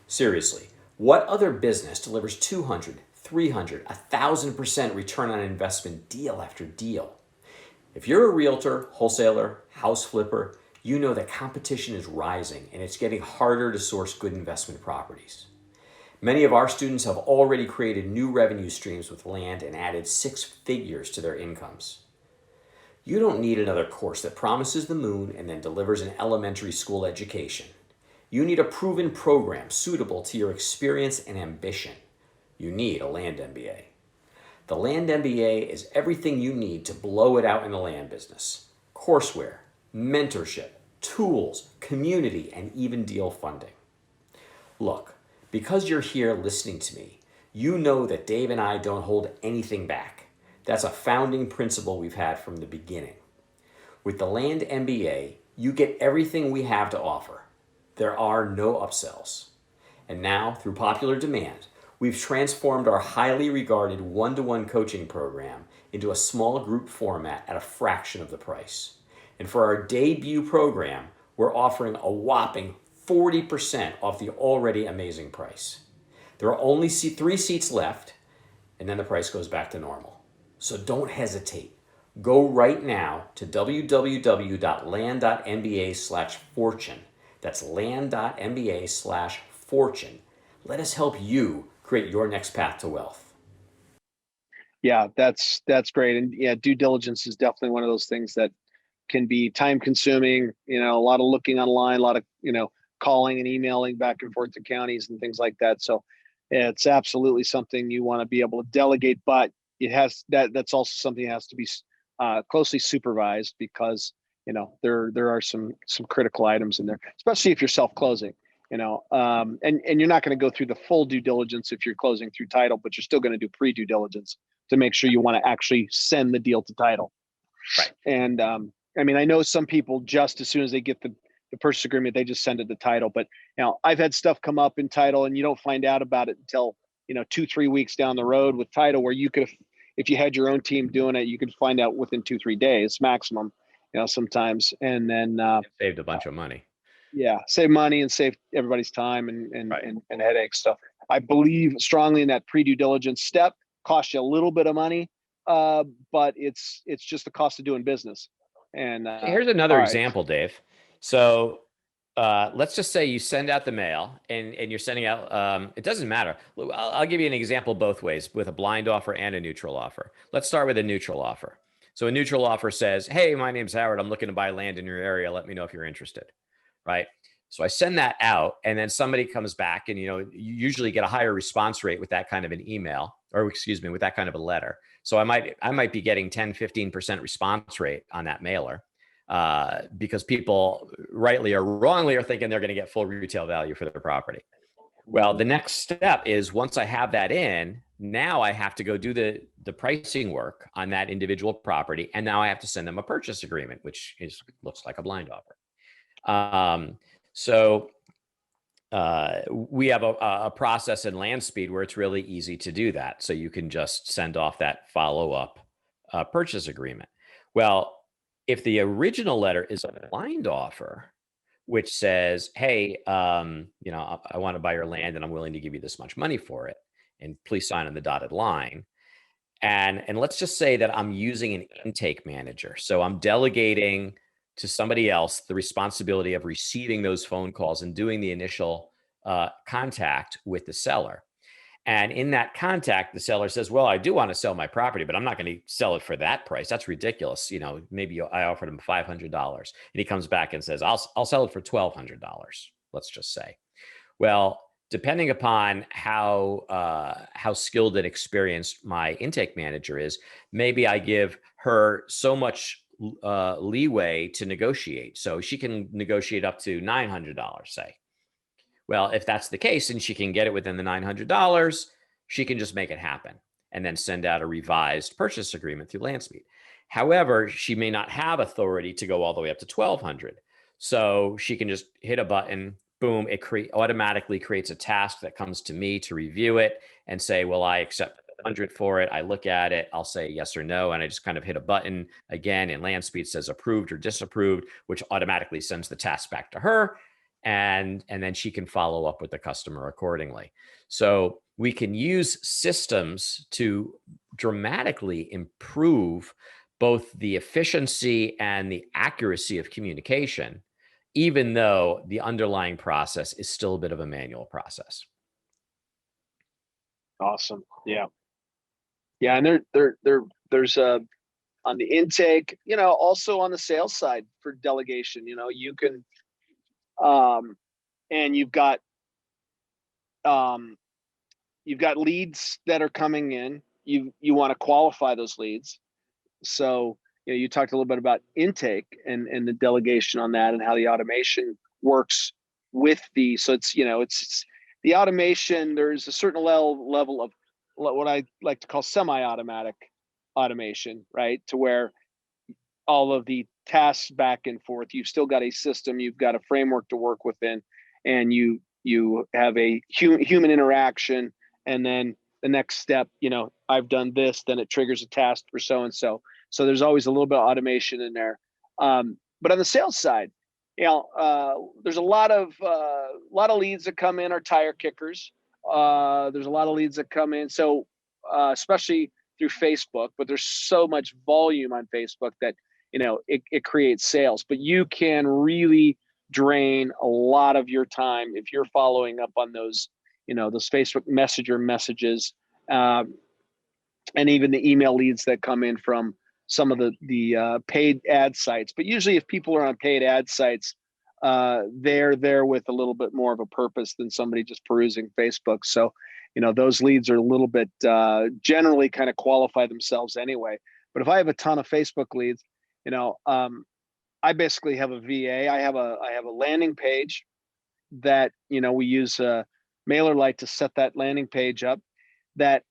Seriously, what other business delivers 200, 300, 1,000% return on investment deal after deal? If you're a realtor, wholesaler, house flipper, you know that competition is rising and it's getting harder to source good investment properties. Many of our students have already created new revenue streams with land and added six figures to their incomes. You don't need another course that promises the moon and then delivers an elementary school education. You need a proven program suitable to your experience and ambition. You need a Land.MBA. The Land.MBA is everything you need to blow it out in the land business. Courseware, mentorship, tools, community, and even deal funding. Look, because you're here listening to me, you know that Dave and I don't hold anything back. That's a founding principle we've had from the beginning. With the Land.MBA, you get everything we have to offer. There are no upsells. And now, through popular demand, we've transformed our highly regarded one-to-one coaching program into a small group format at a fraction of the price. And for our debut program, we're offering a whopping 40% off the already amazing price. There are only 3 seats left, and then the price goes back to normal. So don't hesitate. Go right now to www.land.mba/fortune. That's land.mba/fortune. Let us help you create your next path to wealth. Yeah, that's great. And yeah, due diligence is definitely one of those things that can be time consuming, a lot of looking online, a lot of, calling and emailing back and forth to counties and things like that. So it's absolutely something you want to be able to delegate, but that's also something that has to be closely supervised, because, there are some critical items in there, especially if you're self-closing, and you're not going to go through the full due diligence if you're closing through title, but you're still going to do pre-due diligence to make sure you want to actually send the deal to title. Right. And I know some people, just as soon as they get the purchase agreement, they just send it to title. But I've had stuff come up in title and you don't find out about it until 2-3 weeks down the road with title, where you could, if you had your own team doing it, you could find out within 2-3 days maximum, sometimes. And then saved a bunch of money. Yeah, save money and save everybody's time and Right. and headaches. So I believe strongly in that pre-due diligence step. Costs you a little bit of money, but it's just the cost of doing business. And here's another all right. example, Dave. So let's just say you send out the mail and you're sending out, it doesn't matter. I'll give you an example both ways, with a blind offer and a neutral offer. Let's start with a neutral offer. So a neutral offer says, hey, my name's Howard. I'm looking to buy land in your area. Let me know if you're interested. Right. So I send that out, and then somebody comes back, and, you usually get a higher response rate with that kind of an email, or excuse me, with that kind of a letter. So I might be getting 10-15% response rate on that mailer, because people rightly or wrongly are thinking they're going to get full retail value for their property. Well, the next step is, once I have that in, now I have to go do the pricing work on that individual property. And now I have to send them a purchase agreement, which looks like a blind offer. So we have a process in LandSpeed where it's really easy to do that. So you can just send off that follow-up purchase agreement. Well, if the original letter is a blind offer, which says, hey, I want to buy your land and I'm willing to give you this much money for it, and please sign on the dotted line. And let's just say that I'm using an intake manager. So I'm delegating to somebody else the responsibility of receiving those phone calls and doing the initial contact with the seller. And in that contact, the seller says, well, I do want to sell my property, but I'm not going to sell it for that price. That's ridiculous. Maybe I offered him $500, and he comes back and says, I'll sell it for $1,200. Let's just say. Well, depending upon how skilled and experienced my intake manager is, maybe I give her so much leeway to negotiate. So she can negotiate up to $900, say. Well, if that's the case and she can get it within the $900, she can just make it happen and then send out a revised purchase agreement through LandSpeed. However, she may not have authority to go all the way up to $1,200. So she can just hit a button, boom, it automatically creates a task that comes to me to review it and say, well, I accept 100 for it. I look at it, I'll say yes or no, and I just kind of hit a button again, and LandSpeed says approved or disapproved, which automatically sends the task back to her. And then she can follow up with the customer accordingly. So we can use systems to dramatically improve both the efficiency and the accuracy of communication even though the underlying process is still a bit of a manual process. Awesome. Yeah. Yeah. And there's on the intake, also on the sales side for delegation, you can, and um, you've got leads that are coming in. You want to qualify those leads. So, you talked a little bit about intake and the delegation on that and how the automation works with so it's the automation. There's a certain level of what I like to call semi-automatic automation, right? To where all of the tasks back and forth, you've still got a system, you've got a framework to work within, and you have a human interaction, and then the next step, I've done this, then it triggers a task for so and so. So there's always a little bit of automation in there. But on the sales side, there's a lot of leads that come in are tire kickers. There's a lot of leads that come in, so especially through Facebook, but there's so much volume on Facebook that it creates sales. But you can really drain a lot of your time if you're following up on those Facebook Messenger messages, and even the email leads that come in from some of the paid ad sites. But usually if people are on paid ad sites, they're there with a little bit more of a purpose than somebody just perusing Facebook. So those leads are a little bit generally kind of qualify themselves anyway. But if I have a ton of Facebook leads, I basically have a VA. I have a landing page that we use a MailerLite to set that landing page up. That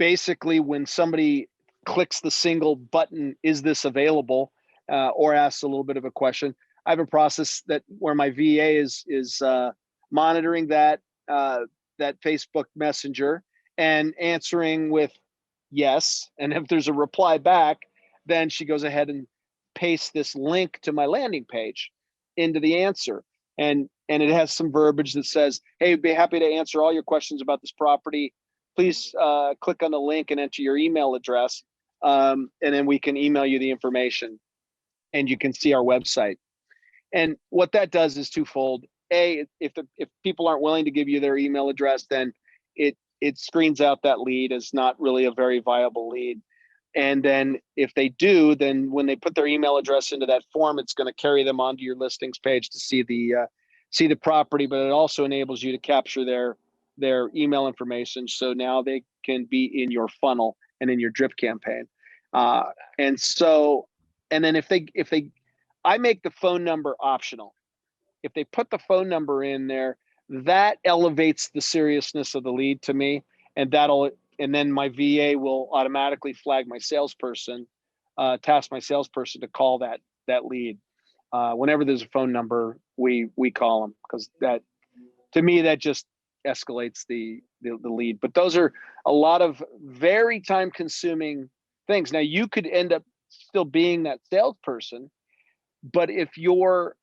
basically, when somebody clicks the single button, "Is this available?" Or asks a little bit of a question, I have a process where my VA is monitoring that Facebook Messenger and answering with yes. And if there's a reply back, then she goes ahead and pastes this link to my landing page into the answer. And it has some verbiage that says, "Hey, I'd be happy to answer all your questions about this property. Please click on the link and enter your email address. And then we can email you the information and you can see our website." And what that does is twofold. A, if people aren't willing to give you their email address, then it screens out that lead as not really a very viable lead. And then if they do, then when they put their email address into that form, it's going to carry them onto your listings page to see the property. But it also enables you to capture their email information, so now they can be in your funnel and in your drip campaign. And then I make the phone number optional. If they put the phone number in there, that elevates the seriousness of the lead to me, and then my VA will automatically flag my salesperson, task my salesperson to call that lead. Whenever there's a phone number, we call them, because that, to me, that just escalates the lead. But those are a lot of very time consuming things. Now you could end up still being that salesperson, but if you're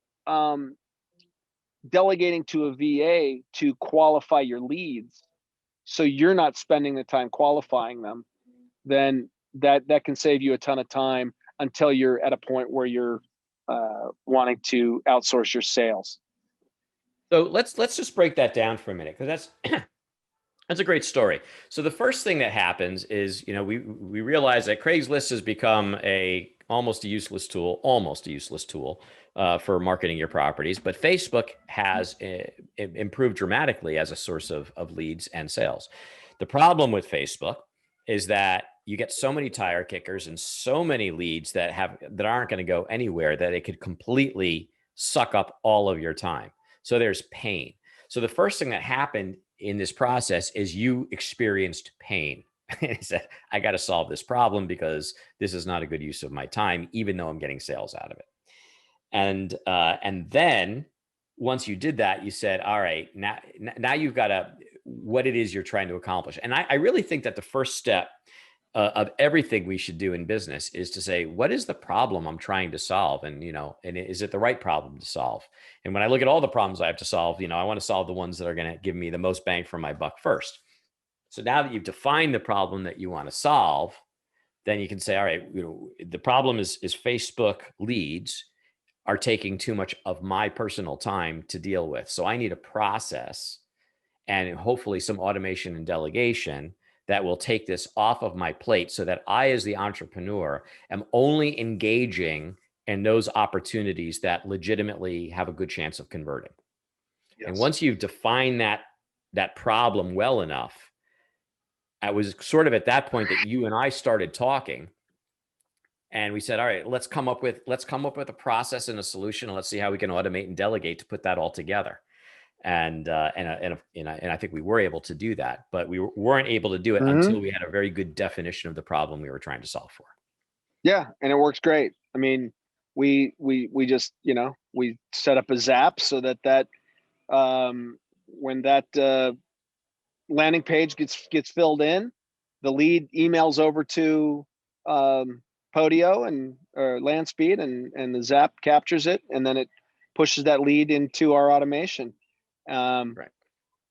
delegating to a VA to qualify your leads, so you're not spending the time qualifying them, then that can save you a ton of time until you're at a point where you're wanting to outsource your sales. So let's just break that down for a minute, because that's a great story. So the first thing that happens is, we realize that Craigslist has become almost a useless tool for marketing your properties. But Facebook has improved dramatically as a source of leads and sales. The problem with Facebook is that you get so many tire kickers and so many leads that aren't going to go anywhere, that it could completely suck up all of your time. So there's pain. So the first thing that happened in this process is you experienced pain. He said, "I got to solve this problem because this is not a good use of my time, even though I'm getting sales out of it." And then once you did that, you said, "All right, now you've got what it is you're trying to accomplish." And I really think that the first step of everything we should do in business is to say, what is the problem I'm trying to solve? And, and is it the right problem to solve? And when I look at all the problems I have to solve, I want to solve the ones that are going to give me the most bang for my buck first. So now that you've defined the problem that you want to solve, then you can say, all right, the problem is Facebook leads. are taking too much of my personal time to deal with. So I need a process and hopefully some automation and delegation that will take this off of my plate so that I, as the entrepreneur, am only engaging in those opportunities that legitimately have a good chance of converting. And Yes. once you've defined that problem well enough, I was sort of at that point that you and I started talking, and we said, all right, let's come up with a process and a solution, and let's see how we can automate and delegate to put that all together. And I think we were able to do that, but we weren't able to do it Mm-hmm. until we had a very good definition of the problem we were trying to solve for. Yeah, and it works great. I mean, we just, we set up a Zap so that when that landing page gets filled in, the lead emails over to Podio and or Landspeed, and the Zap captures it, and then it pushes that lead into our automation. Right.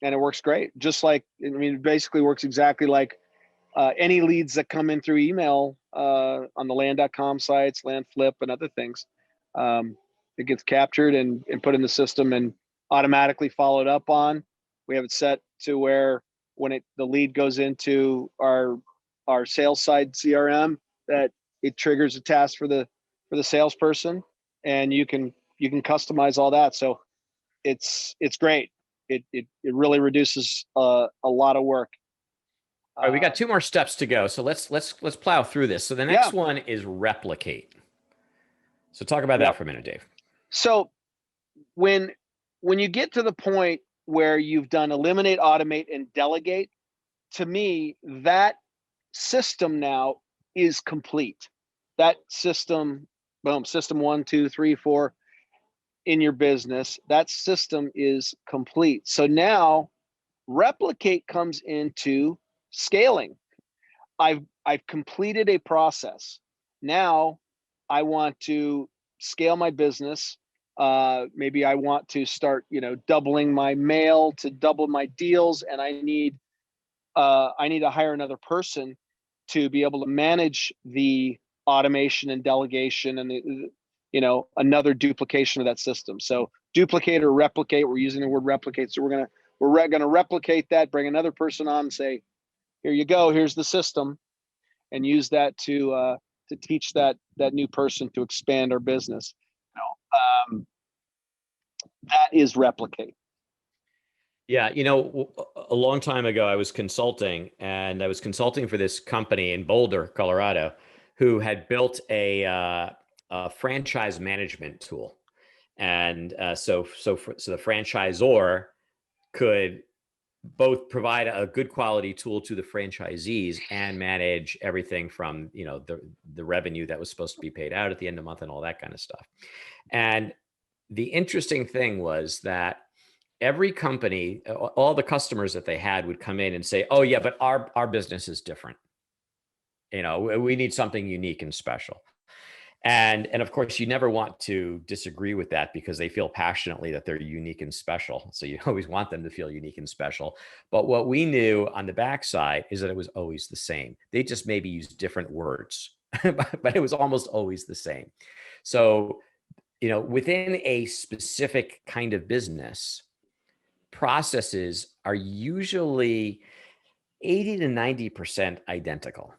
And it works great. Just like, I mean, it basically works exactly like any leads that come in through email on the Land.com sites, Landflip, and other things. It gets captured and put in the system and automatically followed up on. We have it set to where when the lead goes into our sales side CRM, that it triggers a task for the salesperson, and you can customize all that. So it's great. It really reduces a lot of work. All right, we got 2 more steps to go. So let's plow through this. So the next one is replicate. So talk about that for a minute, Dave. So when you get to the point where you've done eliminate, automate, and delegate, to me, that system now is complete. That system, boom, system 1, 2, 3, 4 in your business, that system is complete. So now replicate comes into scaling. I've completed a process. Now I want to scale my business. Maybe I want to start, doubling my mail to double my deals, and I need to hire another person to be able to manage the automation and delegation and another duplication of that system. So duplicate or replicate. We're using the word replicate. So we're gonna replicate that. Bring another person on and say, here you go. Here's the system, and use that to teach that new person to expand our business. That is replicate. Yeah, a long time ago, I was consulting, and I was consulting for this company in Boulder, Colorado, who had built a franchise management tool, and so the franchisor could both provide a good quality tool to the franchisees and manage everything from the revenue that was supposed to be paid out at the end of the month and all that kind of stuff. And the interesting thing was that every company, all the customers that they had would come in and say, oh yeah, but our business is different. We need something unique and special. And of course, you never want to disagree with that because they feel passionately that they're unique and special. So you always want them to feel unique and special. But what we knew on the backside is that it was always the same. They just maybe used different words, but it was almost always the same. So, within a specific kind of business, processes are usually 80 to 90% identical.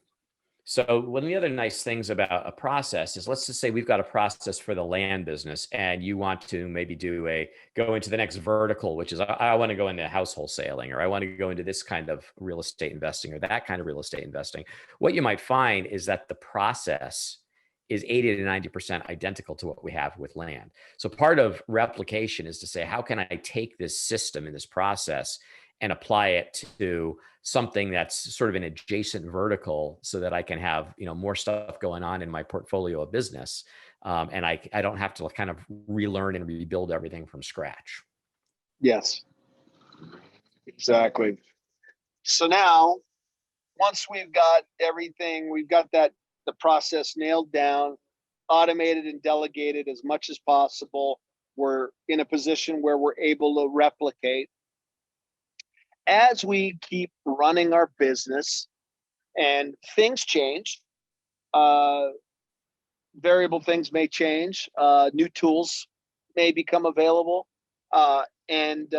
So one of the other nice things about a process is, let's just say we've got a process for the land business, and you want to maybe go into the next vertical, which is I want to go into house wholesaling, or I want to go into this kind of real estate investing, or that kind of real estate investing. What you might find is that the process is 80 to 90% identical to what we have with land. So part of replication is to say, how can I take this system and this process and apply it to something that's sort of an adjacent vertical, so that I can have more stuff going on in my portfolio of business, and I don't have to kind of relearn and rebuild everything from scratch. Yes, exactly. So now, once we've got everything, we've got the process nailed down, automated and delegated as much as possible. We're in a position where we're able to replicate. As we keep running our business and things change, variable things may change. New tools may become available, and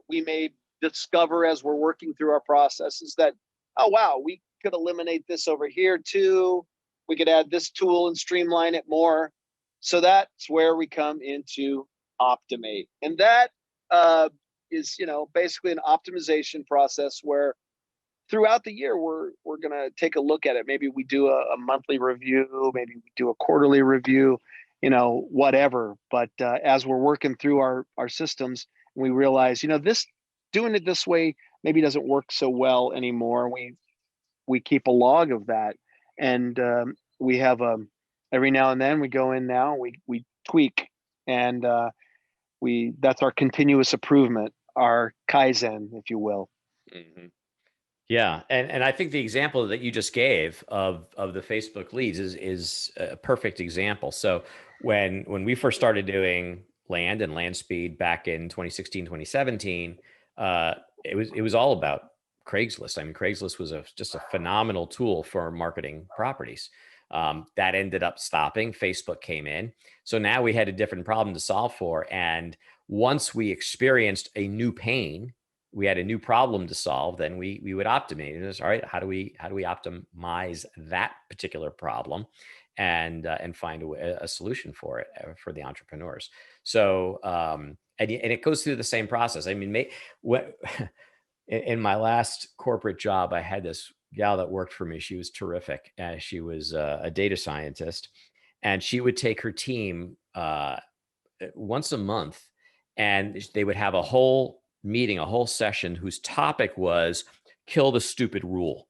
we may discover as we're working through our processes that, oh wow, we could eliminate this over here too. We could add this tool and streamline it more. So that's where we come into Optimate, and that is, basically an optimization process where throughout the year we're going to take a look at it. Maybe we do a monthly review, maybe we do a quarterly review, whatever. But as we're working through our systems, we realize, this, doing it this way maybe doesn't work so well anymore. We keep a log of that, and we have every now and then we go in now, we tweak, and that's our continuous improvement, our Kaizen, if you will. Mhm. Yeah, and I think the example that you just gave of the Facebook leads is a perfect example. So when we first started doing land and land speed back in 2016, 2017, uh, it was all about Craigslist. I mean, Craigslist was just a phenomenal tool for marketing properties. That ended up stopping. Facebook came in, so now we had a different problem to solve for. And once we experienced a new pain, we had a new problem to solve, then we would optimize it. All right, how do we optimize that particular problem, and find a solution for it, for the entrepreneurs. So and it goes through the same process. I mean, what in my last corporate job, I had this gal that worked for me. She was terrific. She was a data scientist, and she would take her team once a month, and they would have a whole meeting, a whole session whose topic was kill the stupid rule.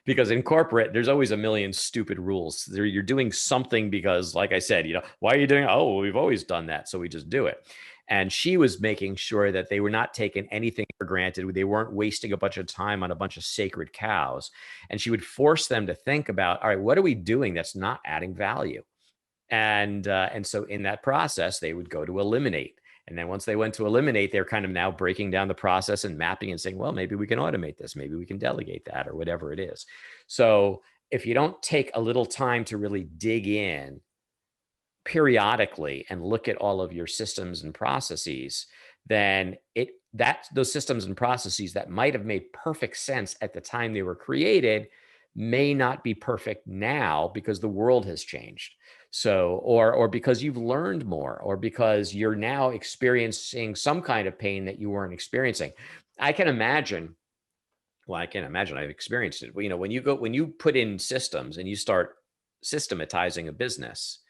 Because in corporate, there's always a million stupid rules. You're doing something because, like I said, why are you doing it? Oh, well, we've always done that, so we just do it. And she was making sure that they were not taking anything for granted. They weren't wasting a bunch of time on a bunch of sacred cows. And she would force them to think about, all right, what are we doing that's not adding value? And so in that process, they would go to eliminate. And then once they went to eliminate, they're kind of now breaking down the process and mapping and saying, well, maybe we can automate this, maybe we can delegate that, or whatever it is. So if you don't take a little time to really dig in periodically and look at all of your systems and processes, then those systems and processes that might have made perfect sense at the time they were created may not be perfect now because the world has changed. So, or because you've learned more, or because you're now experiencing some kind of pain that you weren't experiencing. I can imagine. Well, I can't imagine. I've experienced it. When you put in systems and you start systematizing a business,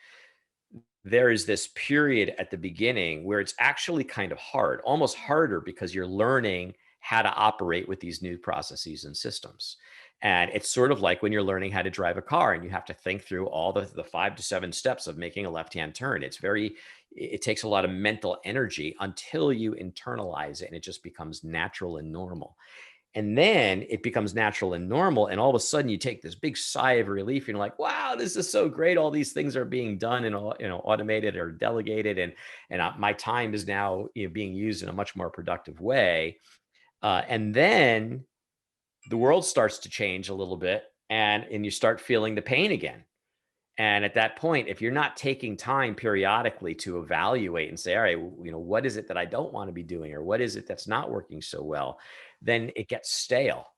there is this period at the beginning where it's actually kind of hard, almost harder, because you're learning how to operate with these new processes and systems. And it's sort of like when you're learning how to drive a car and you have to think through all the 5 to 7 steps of making a left-hand turn. It takes a lot of mental energy until you internalize it, and it just becomes natural and normal. And then it becomes natural and normal. And all of a sudden you take this big sigh of relief. And you're like, wow, this is so great. All these things are being done and automated or delegated. And my time is now being used in a much more productive way. And then the world starts to change a little bit, and you start feeling the pain again. And at that point, if you're not taking time periodically to evaluate and say, all right, what is it that I don't want to be doing, or what is it that's not working so well, then it gets stale,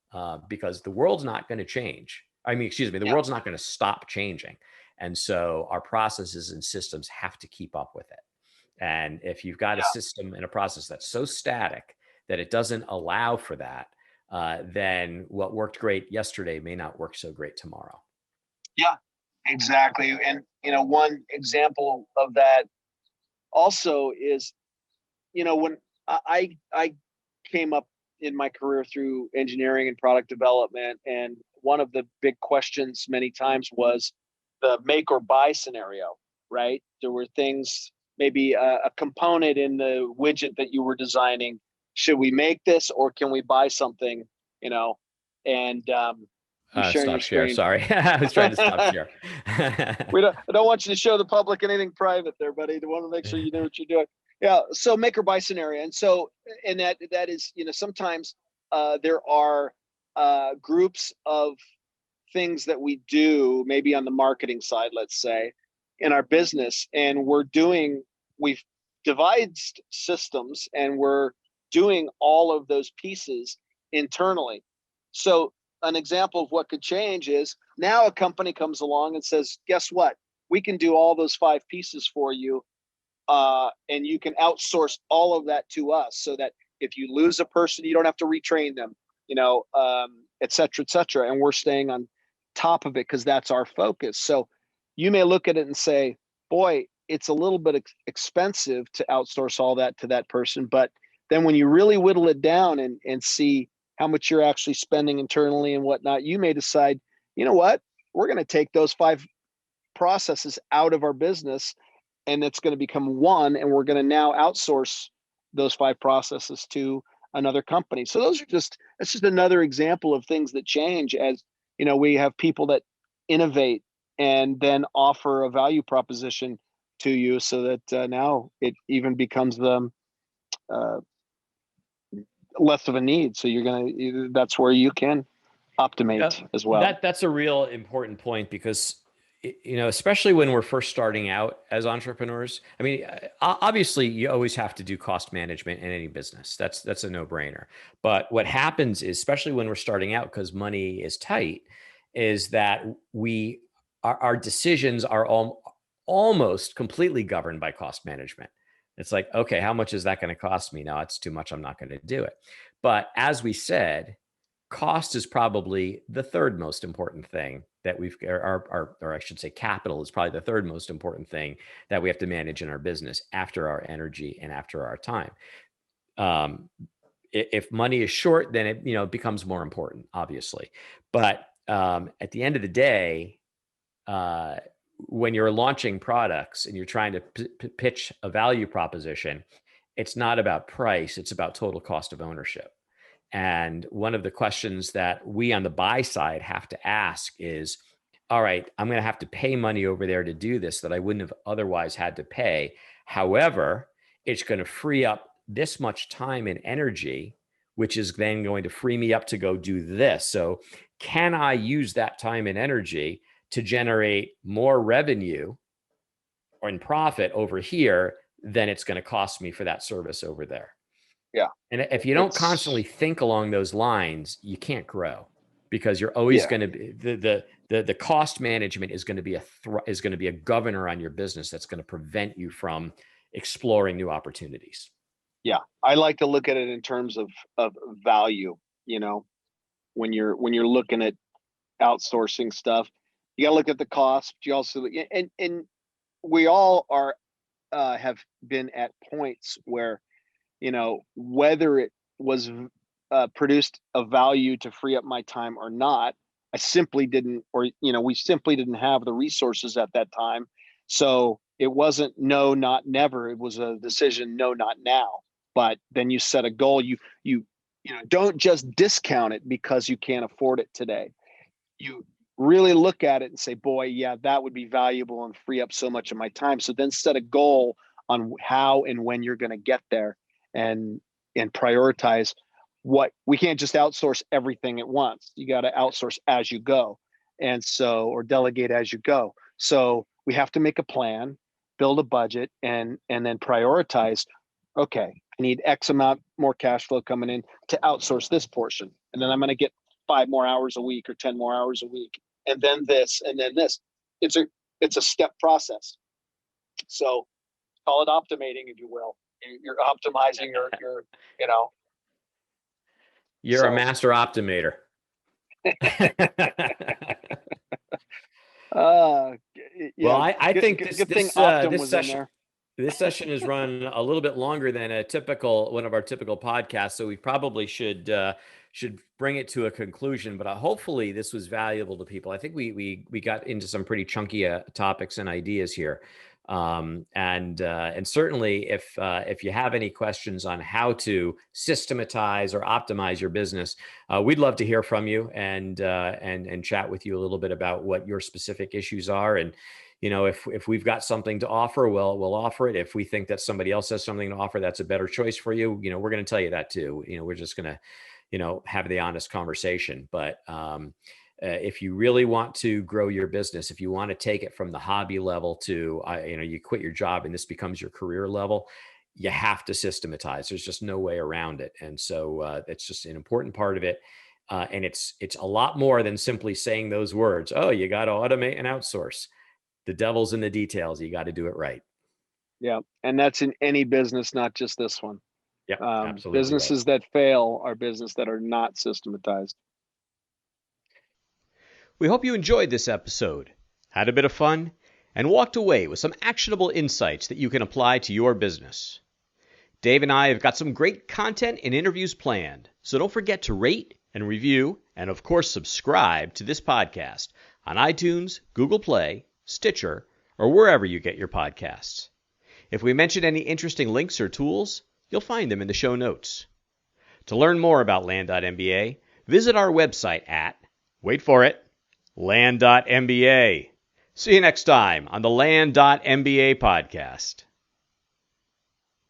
because the world's not going to change. I mean, excuse me, the Yeah. world's not going to stop changing. And so our processes and systems have to keep up with it. And if you've got a system and a process that's so static that it doesn't allow for that, then what worked great yesterday may not work so great tomorrow. Yeah, exactly. And one example of that also is, when I came up in my career through engineering and product development, and one of the big questions many times was the make or buy scenario, right? There were things, maybe a component in the widget that you were designing. Should we make this, or can we buy something? You know, and you sharing your Stop share. screen. Sorry. I was trying to stop share. I don't want you to show the public anything private there, buddy. I want to make sure you know what you're doing. Yeah. So make or buy scenario. And so, and that is, sometimes there are groups of things that we do, maybe on the marketing side, let's say, in our business, and we've devised systems, and we're doing all of those pieces internally. So an example of what could change is now a company comes along and says, guess what? We can do all those 5 pieces for you. And you can outsource all of that to us, so that if you lose a person, you don't have to retrain them, et cetera, et cetera. And we're staying on top of it because that's our focus. So you may look at it and say, boy, it's a little bit expensive to outsource all that to that person. But then when you really whittle it down and see how much you're actually spending internally and whatnot, you may decide, you know what, we're going to take those 5 processes out of our business, and it's going to become one, and we're going to now outsource those 5 processes to another company. So that's just another example of things that change as, we have people that innovate and then offer a value proposition to you, so that now it even becomes less of a need. So that's where you can optimate as well. That's a real important point, because especially when we're first starting out as entrepreneurs. I mean, obviously you always have to do cost management in any business. That's a no-brainer. But what happens is, especially when we're starting out, because money is tight, is that our decisions are almost completely governed by cost management. It's like, okay, how much is that going to cost me? No, it's too much. I'm not going to do it. But as we said, cost is probably the 3rd most important thing that or I should say capital is probably the 3rd most important thing that we have to manage in our business, after our energy and after our time. If money is short, then it becomes more important, obviously. But at the end of the day, when you're launching products and you're trying to pitch a value proposition, it's not about price, it's about total cost of ownership. And one of the questions that we on the buy side have to ask is, all right, I'm going to have to pay money over there to do this that I wouldn't have otherwise had to pay. However, it's going to free up this much time and energy, which is then going to free me up to go do this. So can I use that time and energy to generate more revenue or in profit over here than it's going to cost me for that service over there? Yeah. And if you don't constantly think along those lines, you can't grow, because you're always going to be the cost management is going to be a governor on your business that's going to prevent you from exploring new opportunities. Yeah. I like to look at it in terms of value, when you're looking at outsourcing stuff, you got to look at the cost, but you also, and we all have been at points where, whether it was produced a value to free up my time or not, I simply didn't, or, we simply didn't have the resources at that time. So it wasn't no, not never. It was a decision, no, not now. But then you set a goal. You don't just discount it because you can't afford it today. You really look at it and say, boy, yeah, that would be valuable and free up so much of my time. So then set a goal on how and when you're going to get there, and prioritize we can't just outsource everything at once. You got to outsource as you go. And so, or delegate as you go. So we have to make a plan, build a budget, and then prioritize. Okay, I need X amount more cash flow coming in to outsource this portion. And then I'm going to get 5 more hours a week or 10 more hours a week. And then this, and then this. It's a step process. So call it optimating, if you will. You're optimizing your You're a master optimator. Yeah, well, I think this session is run a little bit longer than one of our typical podcasts, so we probably should bring it to a conclusion. But hopefully this was valuable to people. I think we got into some pretty chunky topics and ideas here. And certainly if you have any questions on how to systematize or optimize your business, we'd love to hear from you and chat with you a little bit about what your specific issues are. And, if we've got something to offer, we'll offer it. If we think that somebody else has something to offer that's a better choice for you, we're going to tell you that too. We're just going to, have the honest conversation. But If you really want to grow your business, if you want to take it from the hobby level to, you quit your job and this becomes your career level, you have to systematize. There's just no way around it. And so that's just an important part of it. And it's a lot more than simply saying those words. Oh, you got to automate and outsource. The devil's in the details. You got to do it right. Yeah. And that's in any business, not just this one. Yep, absolutely right. Businesses that fail are business that are not systematized. We hope you enjoyed this episode, had a bit of fun, and walked away with some actionable insights that you can apply to your business. Dave and I have got some great content and interviews planned, so don't forget to rate and review, and of course subscribe to this podcast on iTunes, Google Play, Stitcher, or wherever you get your podcasts. If we mention any interesting links or tools, you'll find them in the show notes. To learn more about Land.MBA, visit our website at, wait for it, Land.MBA. See you next time on the Land.MBA podcast.